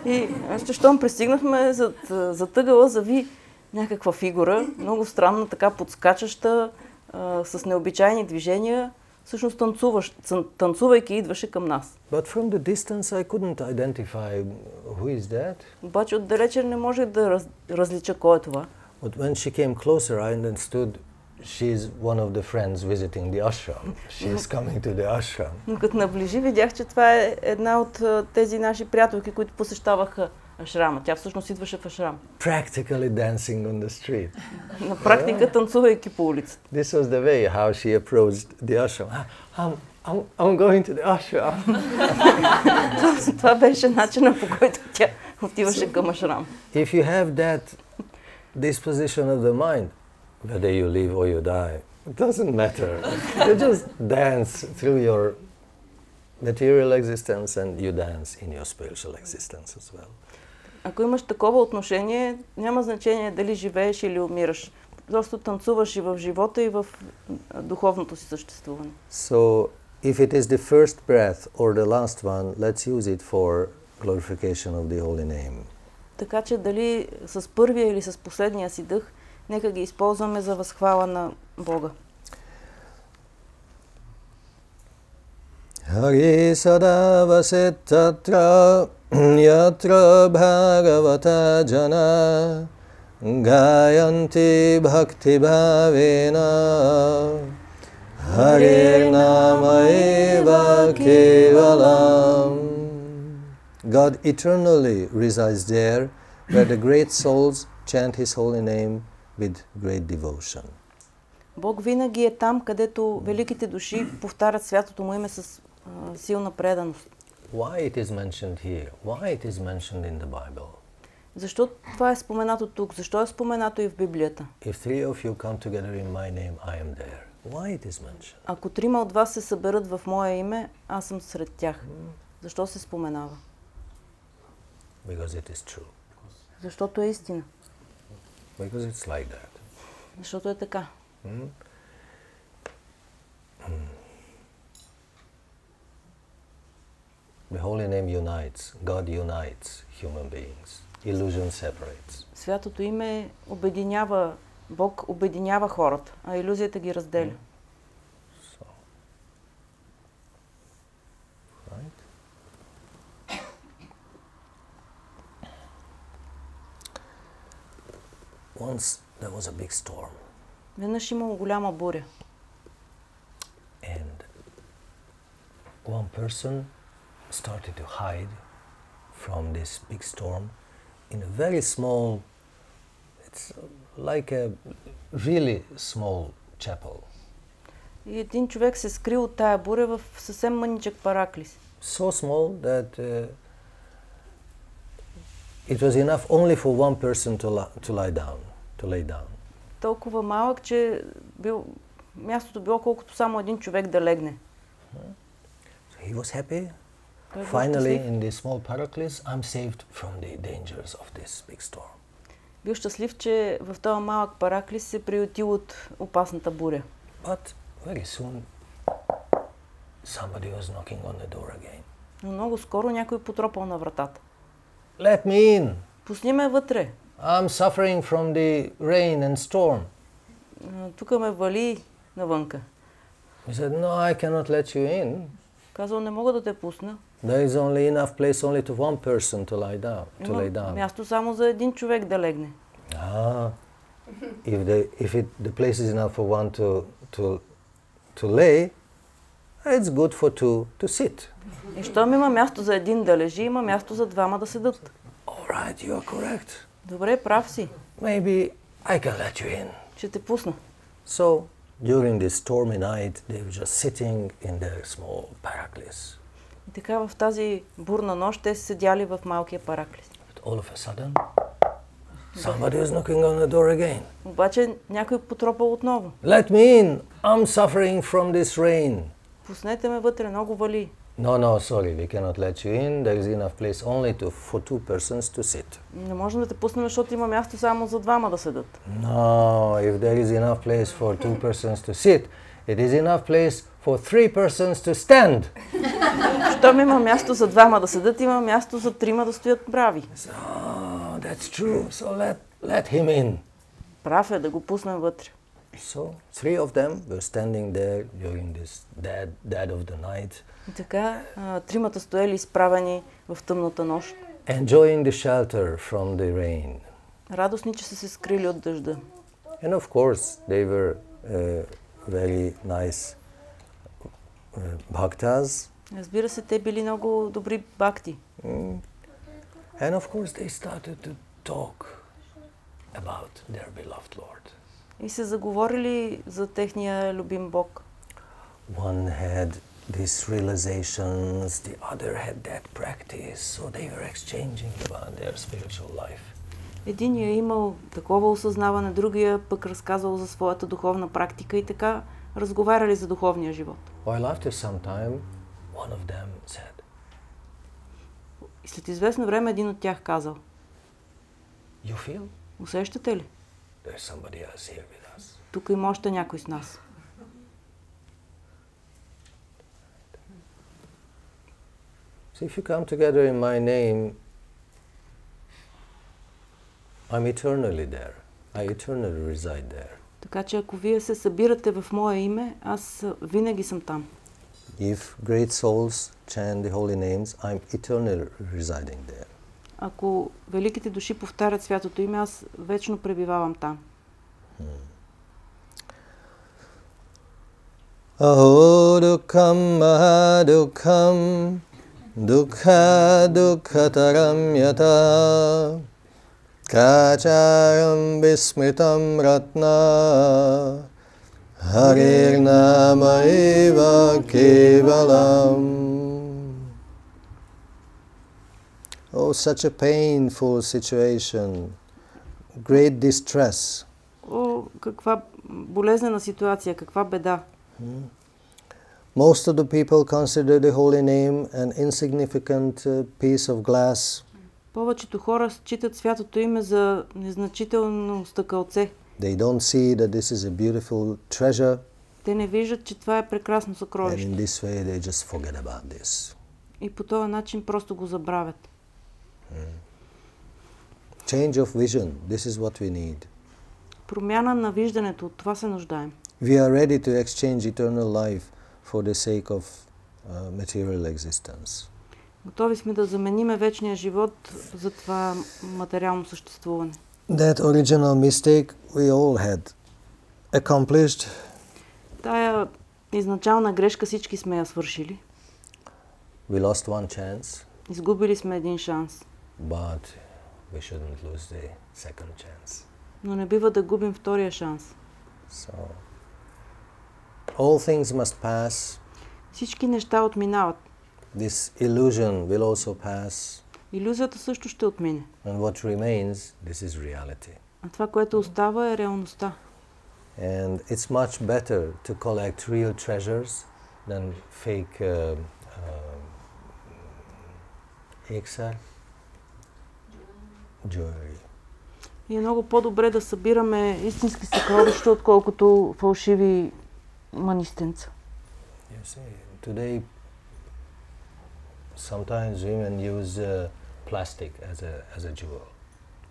И щом пристигнахме, зад ъгъла зави някаква фигура, много странна, така подскачаща, с необичайни движения, всъщност танцувайки идваше към нас. But from the distance I couldn't identify who is that. Обаче отдалече не можех да различа кой е това. But when she came closer, I understood she is one of the friends visiting the ashram. She is coming to the ashram. Но като наближи, видях, че това е една от тези наши приятелки, които посещаваха ашрама. Тя всъщност идваше в ашрам. Practically dancing on the street. На практика танцувайки по улицата. This was the way how she approached the ashram. I'm going to the ashram. Това беше начинът, по който тя отиваше към ашрам. If you have that disposition of the mind, whether you live or you die, it doesn't matter. You just dance through your material existence and you dance in your spiritual existence as well. Ако имаш такова отношение, няма значение дали живееш или умираш. Просто танцуваш и в живота, и в духовното си съществуване. So, if it is the first breath or the last one, let's use it for glorification of the holy name. Така че дали с първия или с последния си дъх, нека ги използваме за възхвала на Бога. Хари сада васет татра ятра бхагавата джана гаянти бхакти бхавена Харир нама ева кевалам. God eternally resides there, where the great souls chant His holy name with great devotion. Бог винаги е там, където великите души повтарят святото му име с силна преданост. Why it is mentioned here? Why it is mentioned in the Bible? Защо това е споменато тук? Защо е споменато и в Библията? If three of you come together in my name, I am there. Why it is mentioned? Ако трима от вас се съберат в мое име, аз съм сред тях. Защо се споменава? Because it is true. Защото е истина. Because it's like that. Защото е така. The holy name unites. God unites human beings. Illusion separates. Святото име обединява, Бог обединява хората, а илюзията ги разделя. So, right? Once there was a big storm. Веднъж имало голяма буря. And one person started to hide from this big storm in a very small, it's like a really small chapel. И един човек се скрил от тая буря в съвсем мъничък параклис. So small that it was enough only for one person to lay down. Толкова малък, че мястото било колкото само един човек да легне. So he was happy. Finally, in this small paraclise, I'm saved from the dangers of this big storm. Бил щастлив, че в този малък параклис се приютил от опасната буря. But very soon, somebody was knocking on the door again. Но много скоро някой потропал на вратата. Let me in. Пусни ме вътре. I'm suffering from the rain and storm. Тук ме вали навънка. He said, no, I cannot let you in. Казал, не мога да те пусна. There is only enough place only to one person to lay down. Място само за един човек да легне. If the place is enough for one to lay, it's good for two to sit. И щом има място за един да лежи, има място за двама да седат. All right, you are correct. Добре, прав си. Maybe I can let you in. Ще те пусна. So, during this stormy night, they were just sitting in their small paraclise. И така в тази бурна нощ те седяли в малкия параклис. But all of a sudden, somebody is knocking on the door again. Обаче някой потропал отново. Let me in. I'm suffering from this rain. Пуснете ме вътре, много вали. No, sorry, we cannot let you in. There is enough place only for two persons to sit. Не можем да те пуснем, защото има място само за двама да седат. No, if there is enough place for two persons to sit, it is enough place for 3 persons to stand. Щом има място за двама да седат, има място за трима да стоят прави. So, that's true. So let him in. Прав е, да го пуснем вътре. So 3 of them were standing there during this dead of the night. И така, тримата стояли изправени в тъмната нощ. Enjoying the shelter from the rain. Радостни, че са се скрили от дъжда. And of course, they were very nice bhaktas. Разбира се, те били много добри бакти. And of course, they started to talk about their beloved Lord. И се заговорили за техния любим Бог. One had these realizations, the other had that practice, so they were exchanging about their spiritual life. Единият е имал такова осъзнаване, другия пък разказал за своята духовна практика и така разговаряли за духовния живот. While after some time, one of them said, И след известно време един от тях казал: "You feel усещате ли? there's somebody else here with us." Тук има още някой с нас. So if you come together in my name, I'm eternally there. I eternally reside there. Така че ако вие се събирате в мое име, аз винаги съм там. If great souls chant the holy names, I'm eternally residing there. Ако великите души повтарят святото име, аз вечно пребивавам там. Aho dukkham maha dukkham dukkha dukkhataram yata kacharam vismritam ratna harir nama eva kevalam. Oh, such a painful situation, great distress. О, каква болезнена ситуация, каква беда. Most of the people consider the holy name an insignificant piece of glass. Повечето хора считат святото име за незначително стъкълце. They don't see that this is a beautiful treasure. Те не виждат, че това е прекрасно And съкровище. in this way they just forget about this. И по този начин просто го забравят. Change of vision, this is what we need. Промяна на виждането, от това се нуждаем. We are ready to exchange eternal life for the sake of material existence. Готови сме да замениме вечния живот за това материално съществуване. That original mistake we all had accomplished. Тая изначална грешка всички сме я свършили. We lost one chance, Изгубили сме един шанс. but we shouldn't lose the second chance. Но не бива да губим втория шанс. So, all things must pass. Всички неща отминават. This illusion will also pass. Илюзията също ще отмине. And what remains, this is reality. А това, което остава, е реалността. And it's much better to collect real treasures than fake jewelry. И е много по-добре да събираме истински съкровища, отколкото фалшиви манистенца. You see, today sometimes women use plastic as a jewel.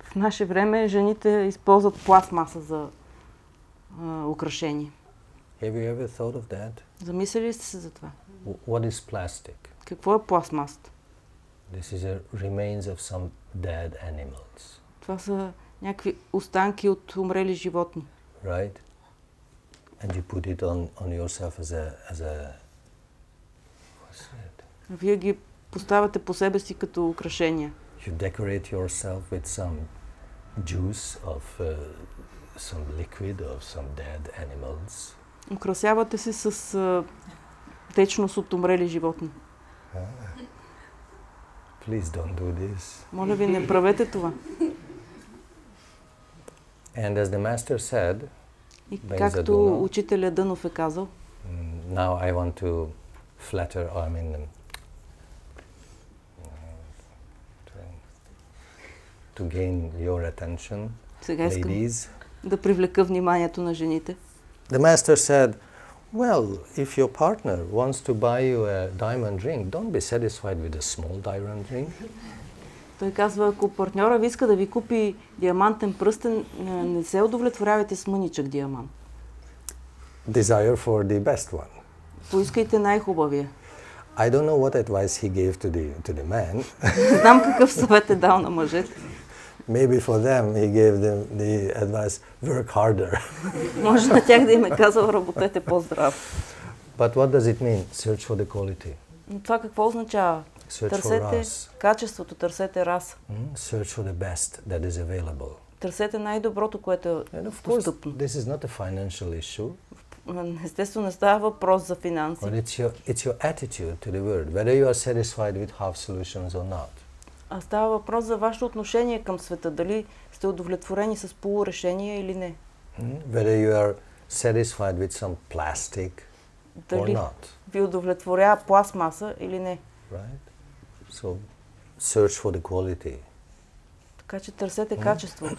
В наше време жените използват пластмаса за украшение. Have you ever thought of that? Замислили ли сте се за това? What is plastic? Какво е пластмасата? This is a remains of some dead animals. Това са някакви останки от умрели животни. Right? And you put it on yourself as a what's it? Вие ги поставяте по себе си като украшения. You decorate yourself with some juice of some liquid of some dead animals. Украсявате се с течност от умрели животни. Please don't do this. Моля ви, не правете това. And as the master said, И както учителя Дънов е казал, now I want to flatter, to gain your attention, сега искам ladies. да привлека вниманието на жените. The master said, Well, if your partner wants to buy you a diamond ring, don't be satisfied with a small diamond ring. Той казва, ако партньора ви иска да ви купи диамантен пръстен, не се удовлетворявайте с мъничък диамант. Desire for the best one. Поискайте най-хубавия. I don't know what advice he gave to the man. Знам какъв съвет е дал на мъжете. Maybe for them he gave them the advice, work harder. Може на тях да им е казал, работете по-здраво. But what does it mean? Search for the quality. Но това какво означава? Търсете качеството, търсете раса. Search for the best that is available. Търсете най-доброто, което е достъпно. This is not a financial issue. Естествено не става въпрос за финанси. But it's your attitude to the world, whether you are satisfied with half solutions or not. А става въпрос за вашето отношение към света, дали сте удовлетворени с полурешение или не. Whether you are satisfied with some plastic or not. Ви удовлетворява пластмаса или не. Right? So search for the quality. Така че търсете качеството.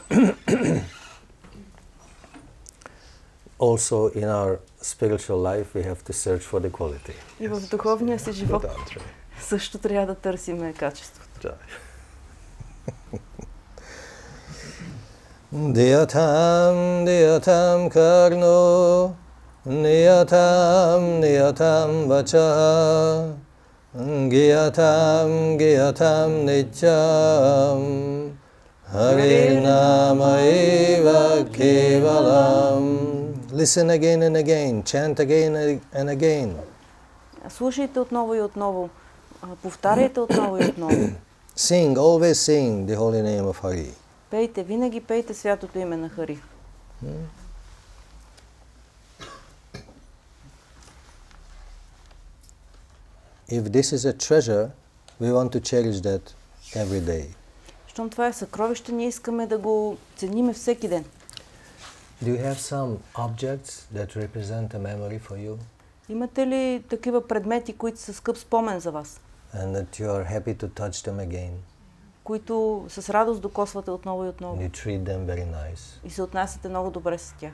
Also in our spiritual life we have to search for the quality. И в духовния си живот също трябва да търсим качеството. Diyatam diyatam karno niyatam vacha giyatam nityam harinamaiva kevalam. Listen again and again, chant again and again. Слушайте отново и отново, повтаряйте отново и отново. Sing, always sing the holy name of Hari. Пейте, винаги пейте святото име на Хари. If this is a treasure, we want to cherish that every day. Щом това е съкровище, ние искаме да го цениме всеки ден. Do you have some objects that represent a memory for you? Имате ли такива предмети, които са скъп спомен за вас? And that you are happy to touch them again. Които с радост докосвате отново и отново. You treat them very nice. И се отнасяте много добре с тях.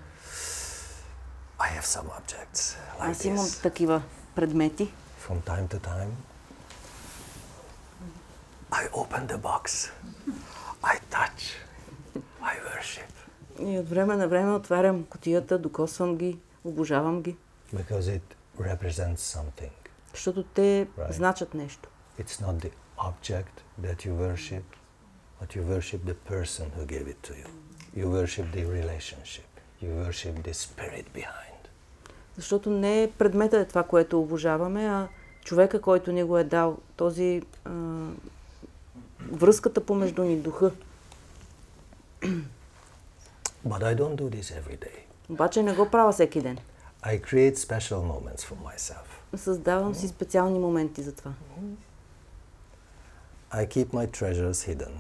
I have some objects like Аз имам this. такива предмети. From time to time, I open the box. I touch. I worship. И от време на време отварям кутията, докосвам ги, обожавам ги. Because it represents something. Защото те значат нещо. It's not the object that you worship, but you worship the person who gave it to you. You worship the relationship. You worship the spirit behind. Защото не предметът е това, което обожаваме, а човека, който ни го е дал. Този връзката помежду ни, духа. But I don't do this every day. Обаче не го правя всеки ден. I create special moments for myself. Създавам си специални моменти за това. I keep my treasures hidden.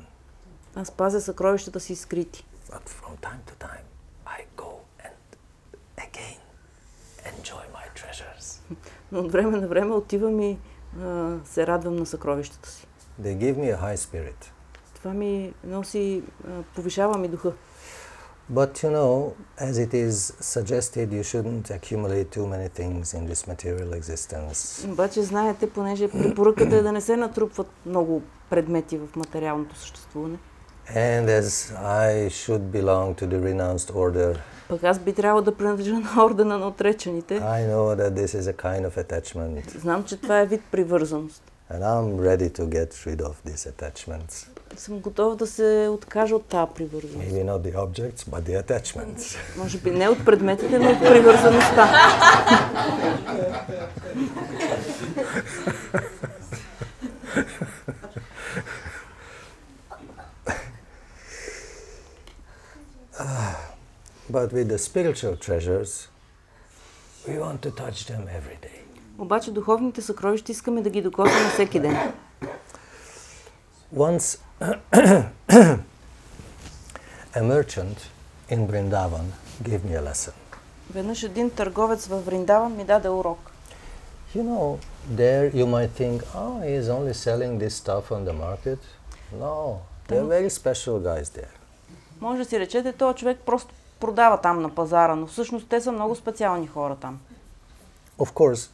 Аз пазя съкровищата си скрити. But from time to time, I go and again enjoy my treasures. Но от време на време отивам и се радвам на съкровищата си. They give me a high spirit. Това ми носи, повишава ми духа. But you know, as it is suggested, you shouldn't accumulate too many things in this material existence. Обаче знаете, понеже препоръката е да не се натрупват много предмети в материалното съществуване. And as I should belong to the renounced order, Пък аз би трябвало да принадлежа на ордена на отречените. I know that this is a kind of attachment. Знам, че това е вид привързаност. And I'm ready to get rid of these attachments. Съм готов да се откажа от тази привързаност. Maybe not the objects, but the attachments. Може би не от предметите, но от привързаността. But with the spiritual treasures, we want to touch them every day. Обаче духовните съкровища искаме да ги докосваме всеки ден. Once a merchant in Vrindavan gave me a lesson. Веднъж един търговец във Вриндаван ми даде урок. You know, there you might think, oh, he is only selling this stuff on the market. No, there are very special guys there. Може да си речете, този човек просто продава там на пазара, но всъщност те са много специални хора там. Of course,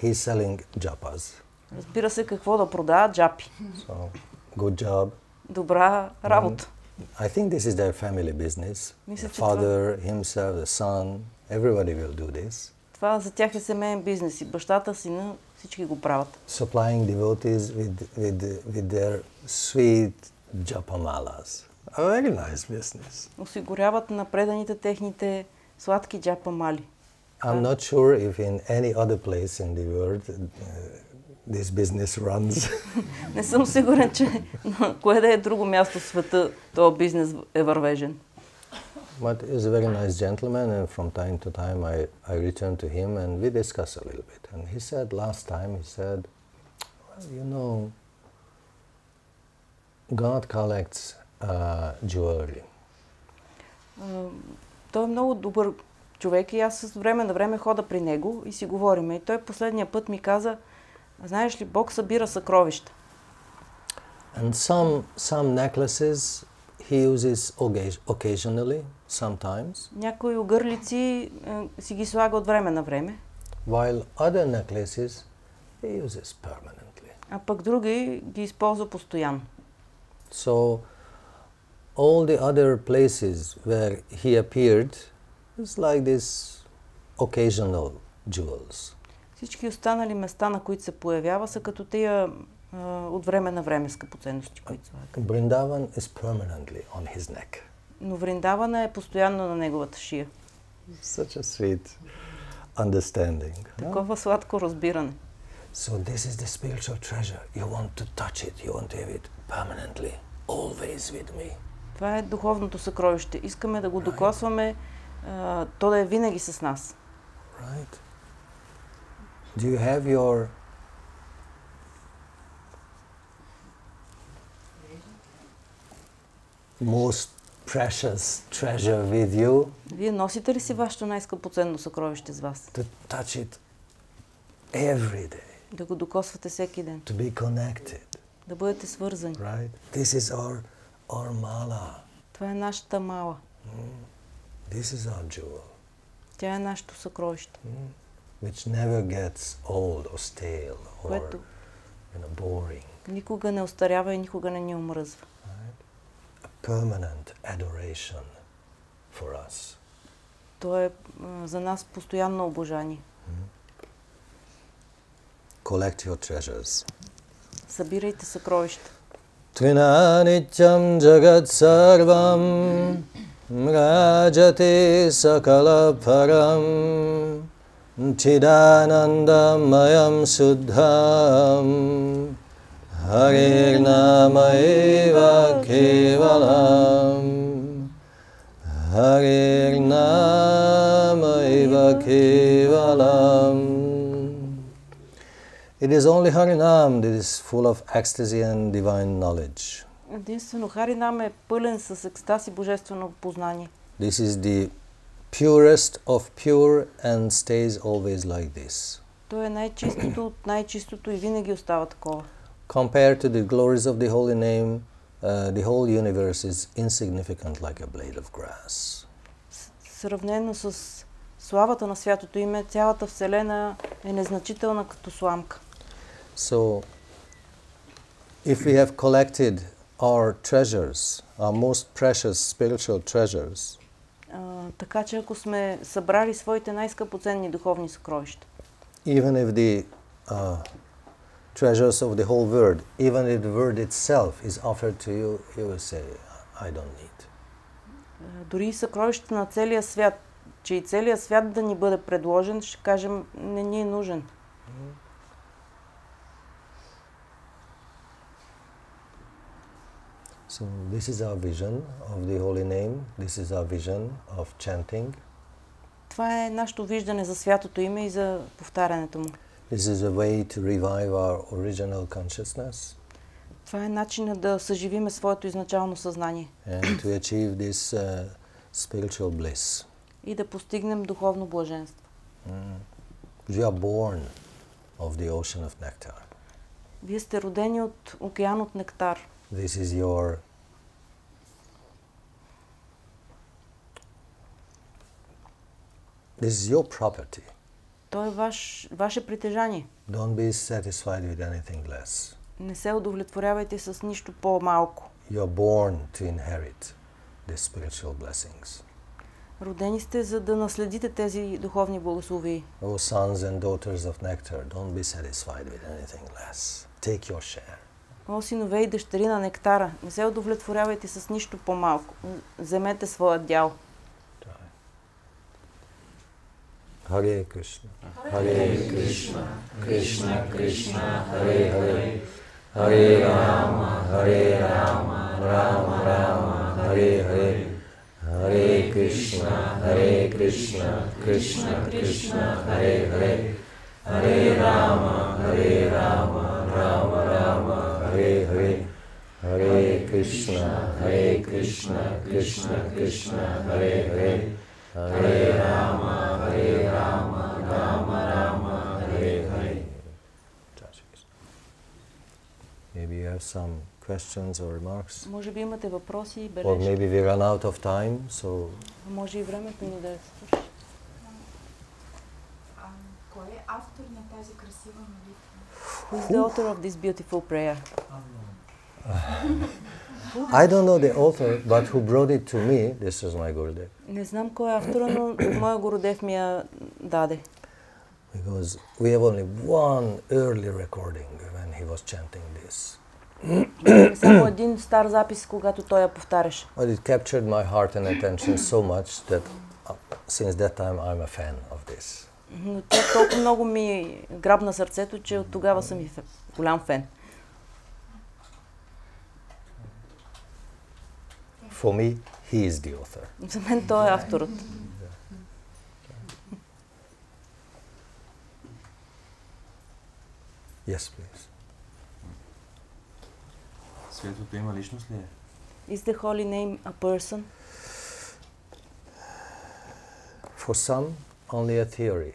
he's selling japas. Разбира се, какво да продават джапи. So, good job. Добра работа. I think this is their family business. Мисля, The че father, himself, the son, everybody will do this. Това за тях е семейен бизнес и бащата, сина, всички го правят. Supplying devotees with their sweet japamalas. A very nice business. Осигуряват на преданите техните сладки джапамали. I'm not sure if in any other place in the world this business runs. Не съм сигурен, че на кое да е друго място в света този бизнес е вървежен. But he's a very nice gentleman, and from time to time I return to him and we discuss a little bit. And he said last time, well, you know, God collects jewelry. Той е много добър човек и аз с време на време хода при него и си говорим. И той последния път ми каза, знаеш ли, Бог събира съкровища. And some necklaces he uses occasionally, sometimes. Някои огърлици си ги слага от време на време. While other necklaces he uses permanently. А пък други ги използва постоянно. So all the other places where he appeared is like this occasional jewels. Всички останали места, на които се появява, са като тия от време на време скъпоценности, които слага. Vrindavan is permanently on his neck. Но Вриндавана е постоянно на неговата шия. Such a sweet understanding. Такова сладко разбиране. So this is the spiritual treasure. You want to touch it, you want to have it permanently, always with me. Това е духовното съкровище. Искаме да го докосваме, то да е винаги с нас. Right? Do you have your most precious treasure with you? Вие носите ли си вашето най-скъпоценно съкровище с вас? To touch it every day. Да го докосвате всеки ден. To be connected. Да бъдете свързани. Right? This is our mala. Това е нашата мала. This is our jewel. Тя е нашето съкровище. Which never gets old or stale or Което boring. никога не остарява и никога не ни омръзва. Right? A permanent adoration for us. То е за нас постоянно обожание. Collect your treasures. Събирайте съкровища. Twinanityam jagat sarvam rajate sakala param chidanandamayam suddham harirnamaiva kevalam harirnamaiva kevalam. It is only Harinam that is full of ecstasy and divine knowledge. Единствено Харинам е пълен с екстаз и божествено познание. This is the purest of pure and stays always like this. То е най-чистото от най-чистото и винаги остава такова. Compared to the glories of the holy name, the whole universe is insignificant like a blade of grass. Сравнено с славата на святото име, цялата вселена е незначителна като сламка. So, if we have collected our treasures, our most precious spiritual treasures, Така че ако сме събрали своите най-скъпоценни духовни съкровища, even if the treasures of the whole world, even if the word itself is offered to you, you will say, I don't need. Дори съкровищата на целия свят, че и целият свят да ни бъде предложен, ще кажем, не ни е нужен. So this is our vision of the holy name, this is our vision of chanting. Това е нашето виждане за святото име и за повтарянето му. This is a way to revive our original consciousness. Това е начинът да съживиме своето изначално съзнание. And to achieve this spiritual bliss. И да постигнем духовно блаженство. You are born of the ocean of nectar. Вие сте родени от океан от нектар. This is your property. То е ваше притежание. Don't be satisfied with anything less. Не се удовлетворявайте с нищо по-малко. You are born to inherit these spiritual blessings. Родени сте, за да наследите тези духовни благословии. O sons and daughters of nectar, don't be satisfied with anything less. Take your share. О, синове и дъщери на нектара, не се удовлетворявайте с нищо по-малко. Вземете своя дял. Харе Кришна. Харе Кришна, Кришна Кришна, Харе Харе, Харе Рама, Рама, Рама, Харе Харе, Харе Кришна, Кришна Кришна, Харе Харе, Харе Рама, Рама, Харе Харе, Харе Кришна, Кришна Кришна, Харе Харе, Харе Рама, Рама, Харе Харе. Maybe you have some questions or remarks. Може би имате въпроси и Or бележки. maybe we run out of time, so Може и времето ни да е свърши. Кой е автор на тази красива молитва? Who is the author of this beautiful prayer? I don't know the author, but who brought it to me, this is my Gurudev. Не знам кой е автора, но моя Гурудев ми я даде. Because we have only one early recording when he was chanting this. Само един стар запис, когато той я повтаряше. But it captured my heart and attention so much that since that time I'm a fan of this. Но тя толкова много ми грабна сърцето, че от тогава съм и голям фен. For me, he is the author. За мен той е авторът. Yes, please. Светлото има личност ли е? Is the holy name a person? For some, only a theory.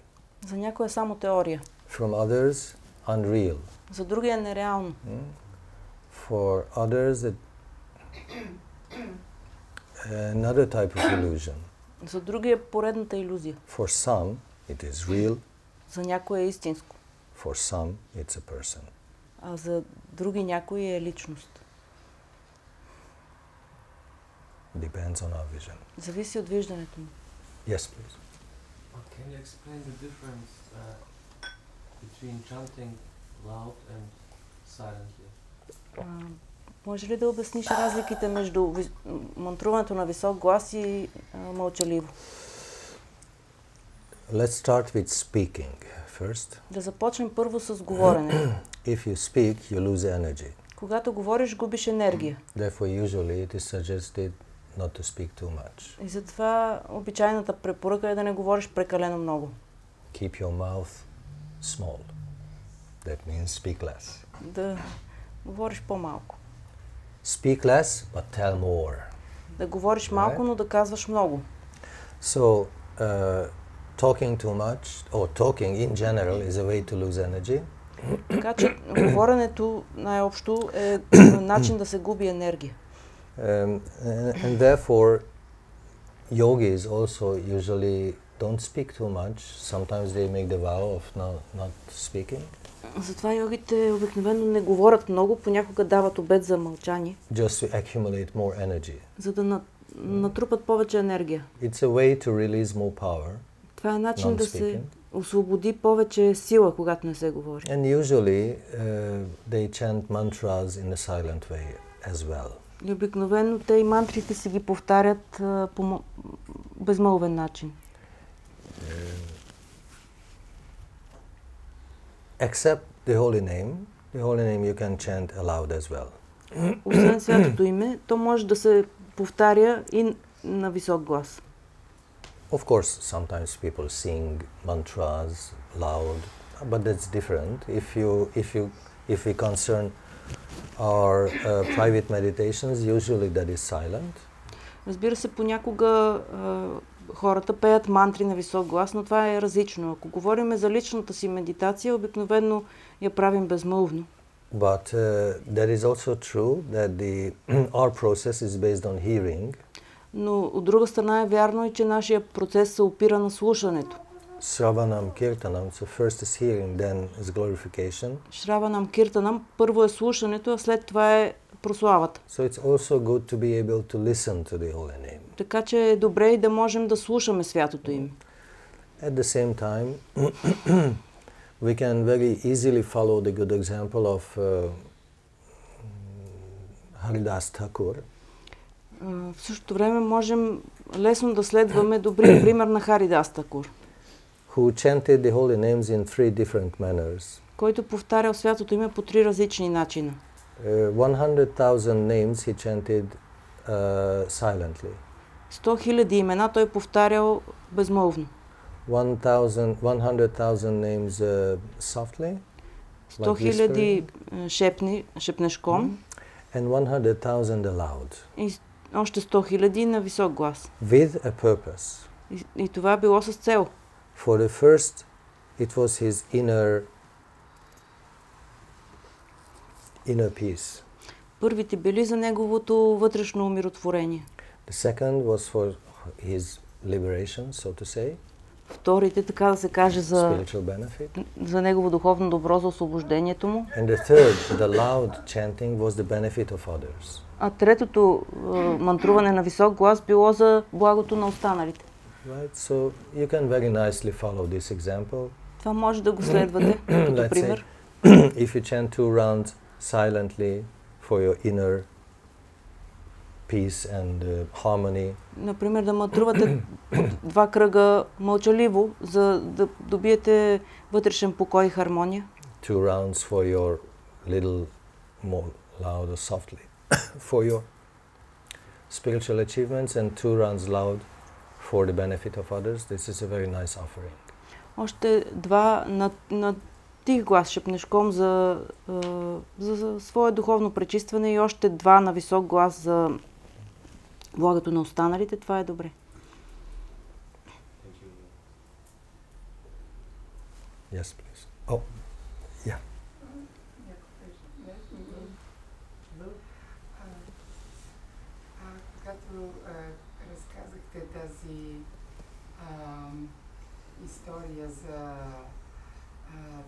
За някой е само теория. From others, unreal. За други е нереално. For others, another type of illusion. За други е поредната илюзия. For some, it is real. За някой е истинско. For some, it's a person. А за други някой е личност. Depends on our vision. Зависи от виждането му. Yes, please. Can you explain the difference between chanting loud and silently? Може ли да обясниш разликите между мантруването на висок глас и мълчаливо? Let's start with speaking first. Да започнем първо с говорене. If you speak, you lose energy. Когато говориш, губиш енергия. Therefore, usually it is suggested not to speak too much. И затова обичайната препоръка е да не говориш прекалено много. Keep your mouth small. That means speak less. Да говориш по-малко. Speak less, but tell more. Да говориш малко, но да казваш много. So, talking too much, or talking in general, is a way to lose energy. Така че говоренето най-общо е начин да се губи енергия. And therefore, yogis also usually don't speak too much. Sometimes they make the vow of not speaking. Затова йогите обикновено не говорят много, понякога дават обет за мълчание. Just to accumulate more energy. За да натрупат повече енергия. It's a way to release more power. Това е начин да се освободи повече сила, когато не се говори. And usually they chant mantras in a silent way as well. И обикновено те и мантрите си ги повтарят по безмълвен начин. Except the holy name you can chant aloud as well. Освен святото име, то може да се повтаря и на висок глас. Of course, sometimes people sing mantras loud, but that's different. If we concern our private meditations, usually that is silent. Разбира се, понякога хората пеят мантри на висок глас, но това е различно. Ако говорим за личната си медитация, обикновено я правим безмълвно. But that is also true that our process is based on hearing. Но от друга страна е вярно и, че нашия процес се опира на слушането. Sravanam Kirtanam, so first is hearing, then is glorification. Шраванам Киртанам, първо е слушането, а след това е прославата. So it's also good to be able to listen to the holy name. Така че е добре и да можем да слушаме святото име. At the same time, we can very easily follow the good example of Haridas Thakur. В същото време можем лесно да следваме добрия пример на Харидас Такур, Who chanted the holy names in 3 different manners. който повтарял святото име по 3 различни начина. 100,000 names he chanted silently. 100,000 имена той повтарял безмълвно. 100,000 names softly, 100,000 шепнешком and 100,000 aloud. И още 100,000 на висок глас. With a purpose. И това било с цел. For the first, it was his inner peace. Първите били за неговото вътрешно умиротворение. The second was for his liberation, so to say. Вторите, така да се каже, за негово духовно добро, за освобождението му. And the third, the loud chanting, was the benefit of others. А третото мантруване на висок глас било за благото на останалите. Right, so you can very nicely follow this example. Това може да го следвате като пример. If you chant 2 rounds silently for your inner peace and harmony. Например, да мантрувате 2 кръга мълчаливо, за да добиете вътрешен покой и хармония. 2 rounds for your little more loud or softly for your spiritual achievements, and 2 rounds loud for the benefit of others. This is a very nice offering. Още 2 на тих глас шепнешком за свое духовно пречистване и още 2 на висок глас за благото на останалите. Това е добре. Yes, please. Oh, yeah. Когато разказахте тази история за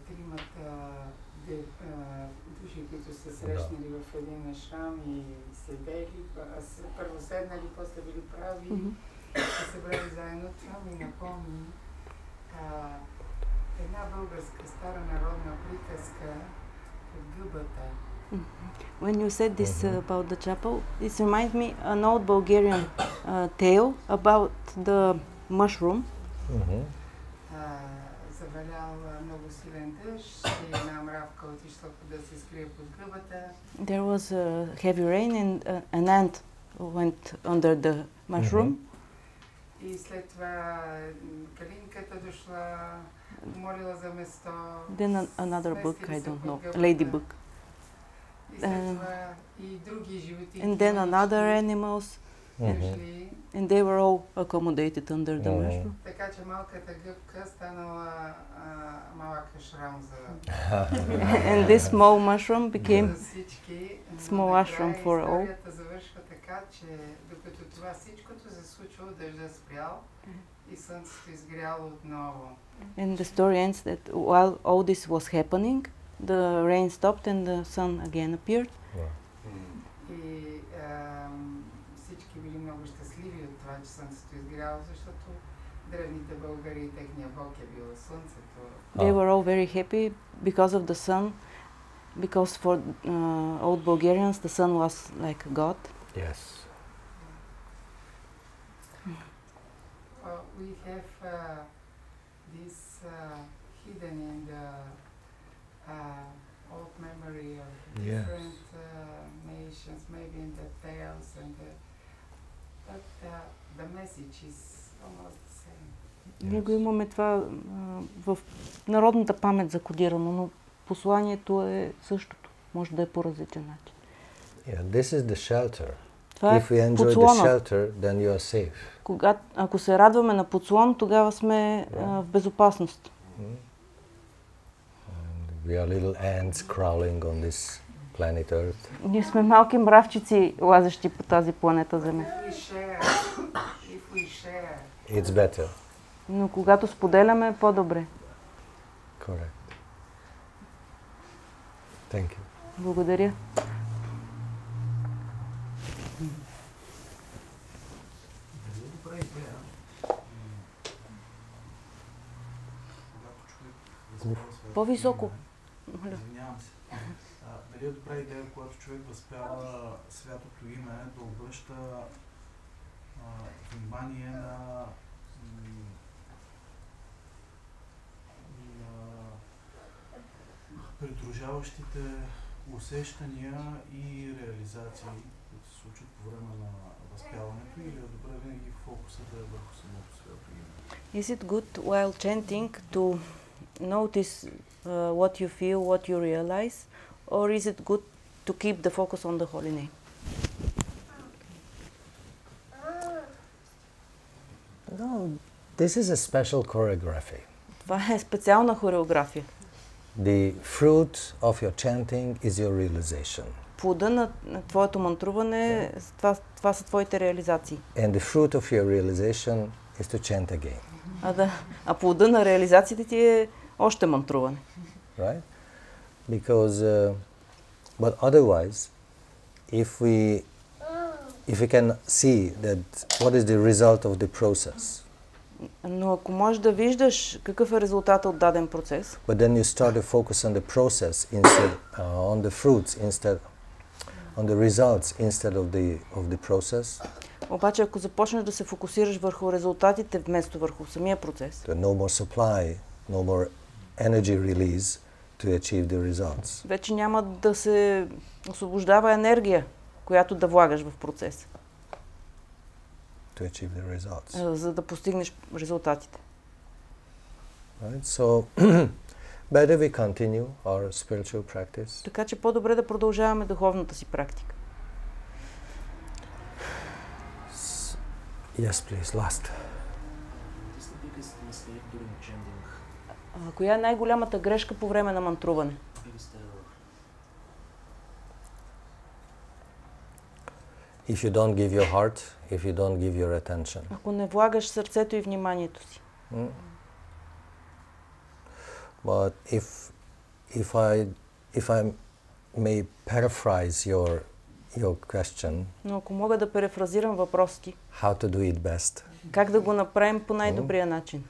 тримата души, които са срещнали в един ашрам и седели, първо седнали, после били прави и събрали заедно. Това ми напомни една българска стара народна приказка от гъбата. When you said this about the chapel, it reminds me an old Bulgarian tale about the mushroom. Завалял много силен дъжд и една мравка отишла да се скрие под гъбата. There was a heavy rain and an ant went under the mushroom. И след това калинката дошла, молила за место. Then another book, I don't know, ladybug. И след това и други животинки. And then another animals. And they were all accommodated under the mushroom. Така че малката гъбка станала малък ашрам за... And this small mushroom became small ashram for all. Историята завършва така, че докато това всичкото се случило, дъжда спрял и слънцето изгряло отново. And the story ends that while all this was happening, the rain stopped and the sun again appeared. И всички били много щастливи от това, че слънцето изгряло, защото древните българи и техния бог е било слънцето. They were all very happy because of the sun, because for old Bulgarians the sun was like a god. Yes. We have this hidden in the old memory of different nations, maybe in the tales, but the message is almost the same. Ние го имаме това в народната памет закодирано, но посланието е същото. Може да е по различен начин. Yeah, this is the shelter. Това If we enjoy the shelter, then you are safe. Ако се радваме на подслон, тогава сме в безопасност. We are little ants crawling on this planet Earth. Ние сме малки мравчици, лазещи по тази планета Земя. If we share, It's better. Но когато споделяме, е по-добре. Correct. Thank you. Благодаря. Добра идея. Когато човек възпява святото По-високо. име, извинявам се. Дали е добра идея, когато човек възпява святото име, да обръща внимание на придружаващите усещания и реализации, които се случат по време на възпяването, или е добре винаги фокусът да е върху самото свято име? Is it good while chanting to notice what you feel, what you realize, or is it good to keep the focus on the holy name? No, this is a special choreography. Това е специална хореография. The fruit of your chanting is your realization. Плода на твоето мантруване, това са твоите реализации. And the fruit of your realization is to chant again. А плода на реализациите ти е още мантруване. Right? Because, but otherwise, if we can see that what is the result of the process. Но ако можеш да виждаш какъв е резултатът от даден процес, But then you start to focus on the process instead, on the fruits instead, on the results instead of the process. Обаче ако започнеш да се фокусираш върху резултатите вместо върху самия процес, No more supply, no more energy release to achieve the results. вече няма да се освобождава енергия, която да влагаш в процеса, To achieve the results. за да постигнеш резултатите. Right? So, better we continue our spiritual practice. Така че по-добре да продължаваме духовната си практика. Yes, please, last. What's the biggest mistake during chanting? Коя е най-голямата грешка по време на мантруване? Biggest error? If you don't give your heart, if you don't give your attention. Ако не влагаш сърцето и вниманието си. But if I may paraphrase your question, Но ако мога да перефразирам въпроса ти, how to do it best, как да го направим по най-добрия начин?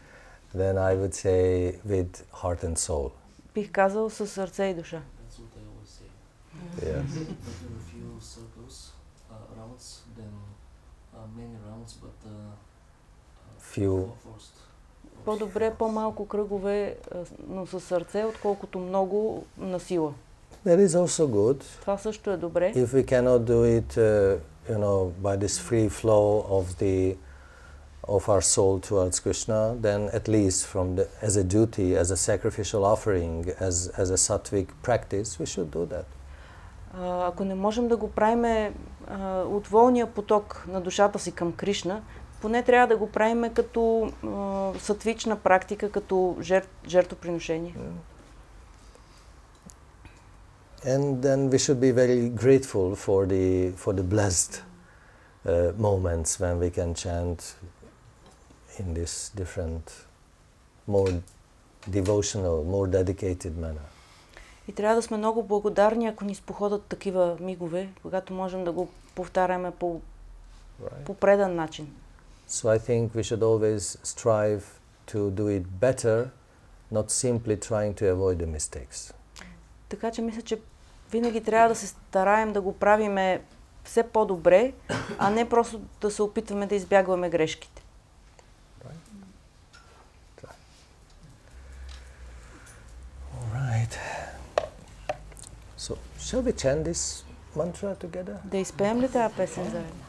then I would say with heart and soul. Бих казал със сърце и душа. That's what I always say. Yes. Better a few circles, rounds, than many rounds, but Few. forced. По-добре по-малко кръгове, но със сърце, отколкото много на сила. That is also good. Това също е добре. If we cannot do it, by this free flow of our soul towards Krishna, then at least as a duty, as a sacrificial offering, as a sattvic practice, we should do that. Ако не можем да го правим от волния поток на душата си към Кришна, поне трябва да го правим като сатвична практика, като жертвоприношение. And then we should be very grateful for the blessed moments when we can chant in this different, more devotional, more dedicated manner. И трябва да сме много благодарни, ако ни споходят такива мигове, когато можем да го повтаряме по предан начин. So I think we should always strive to do it better, not simply trying to avoid the mistakes. Така че мисля, че винаги трябва да се стараем да го правиме все по-добре, а не просто да се опитваме да избягваме грешките. All right. So, shall we chant this mantra together? Да изпеем ли тази песен заедно?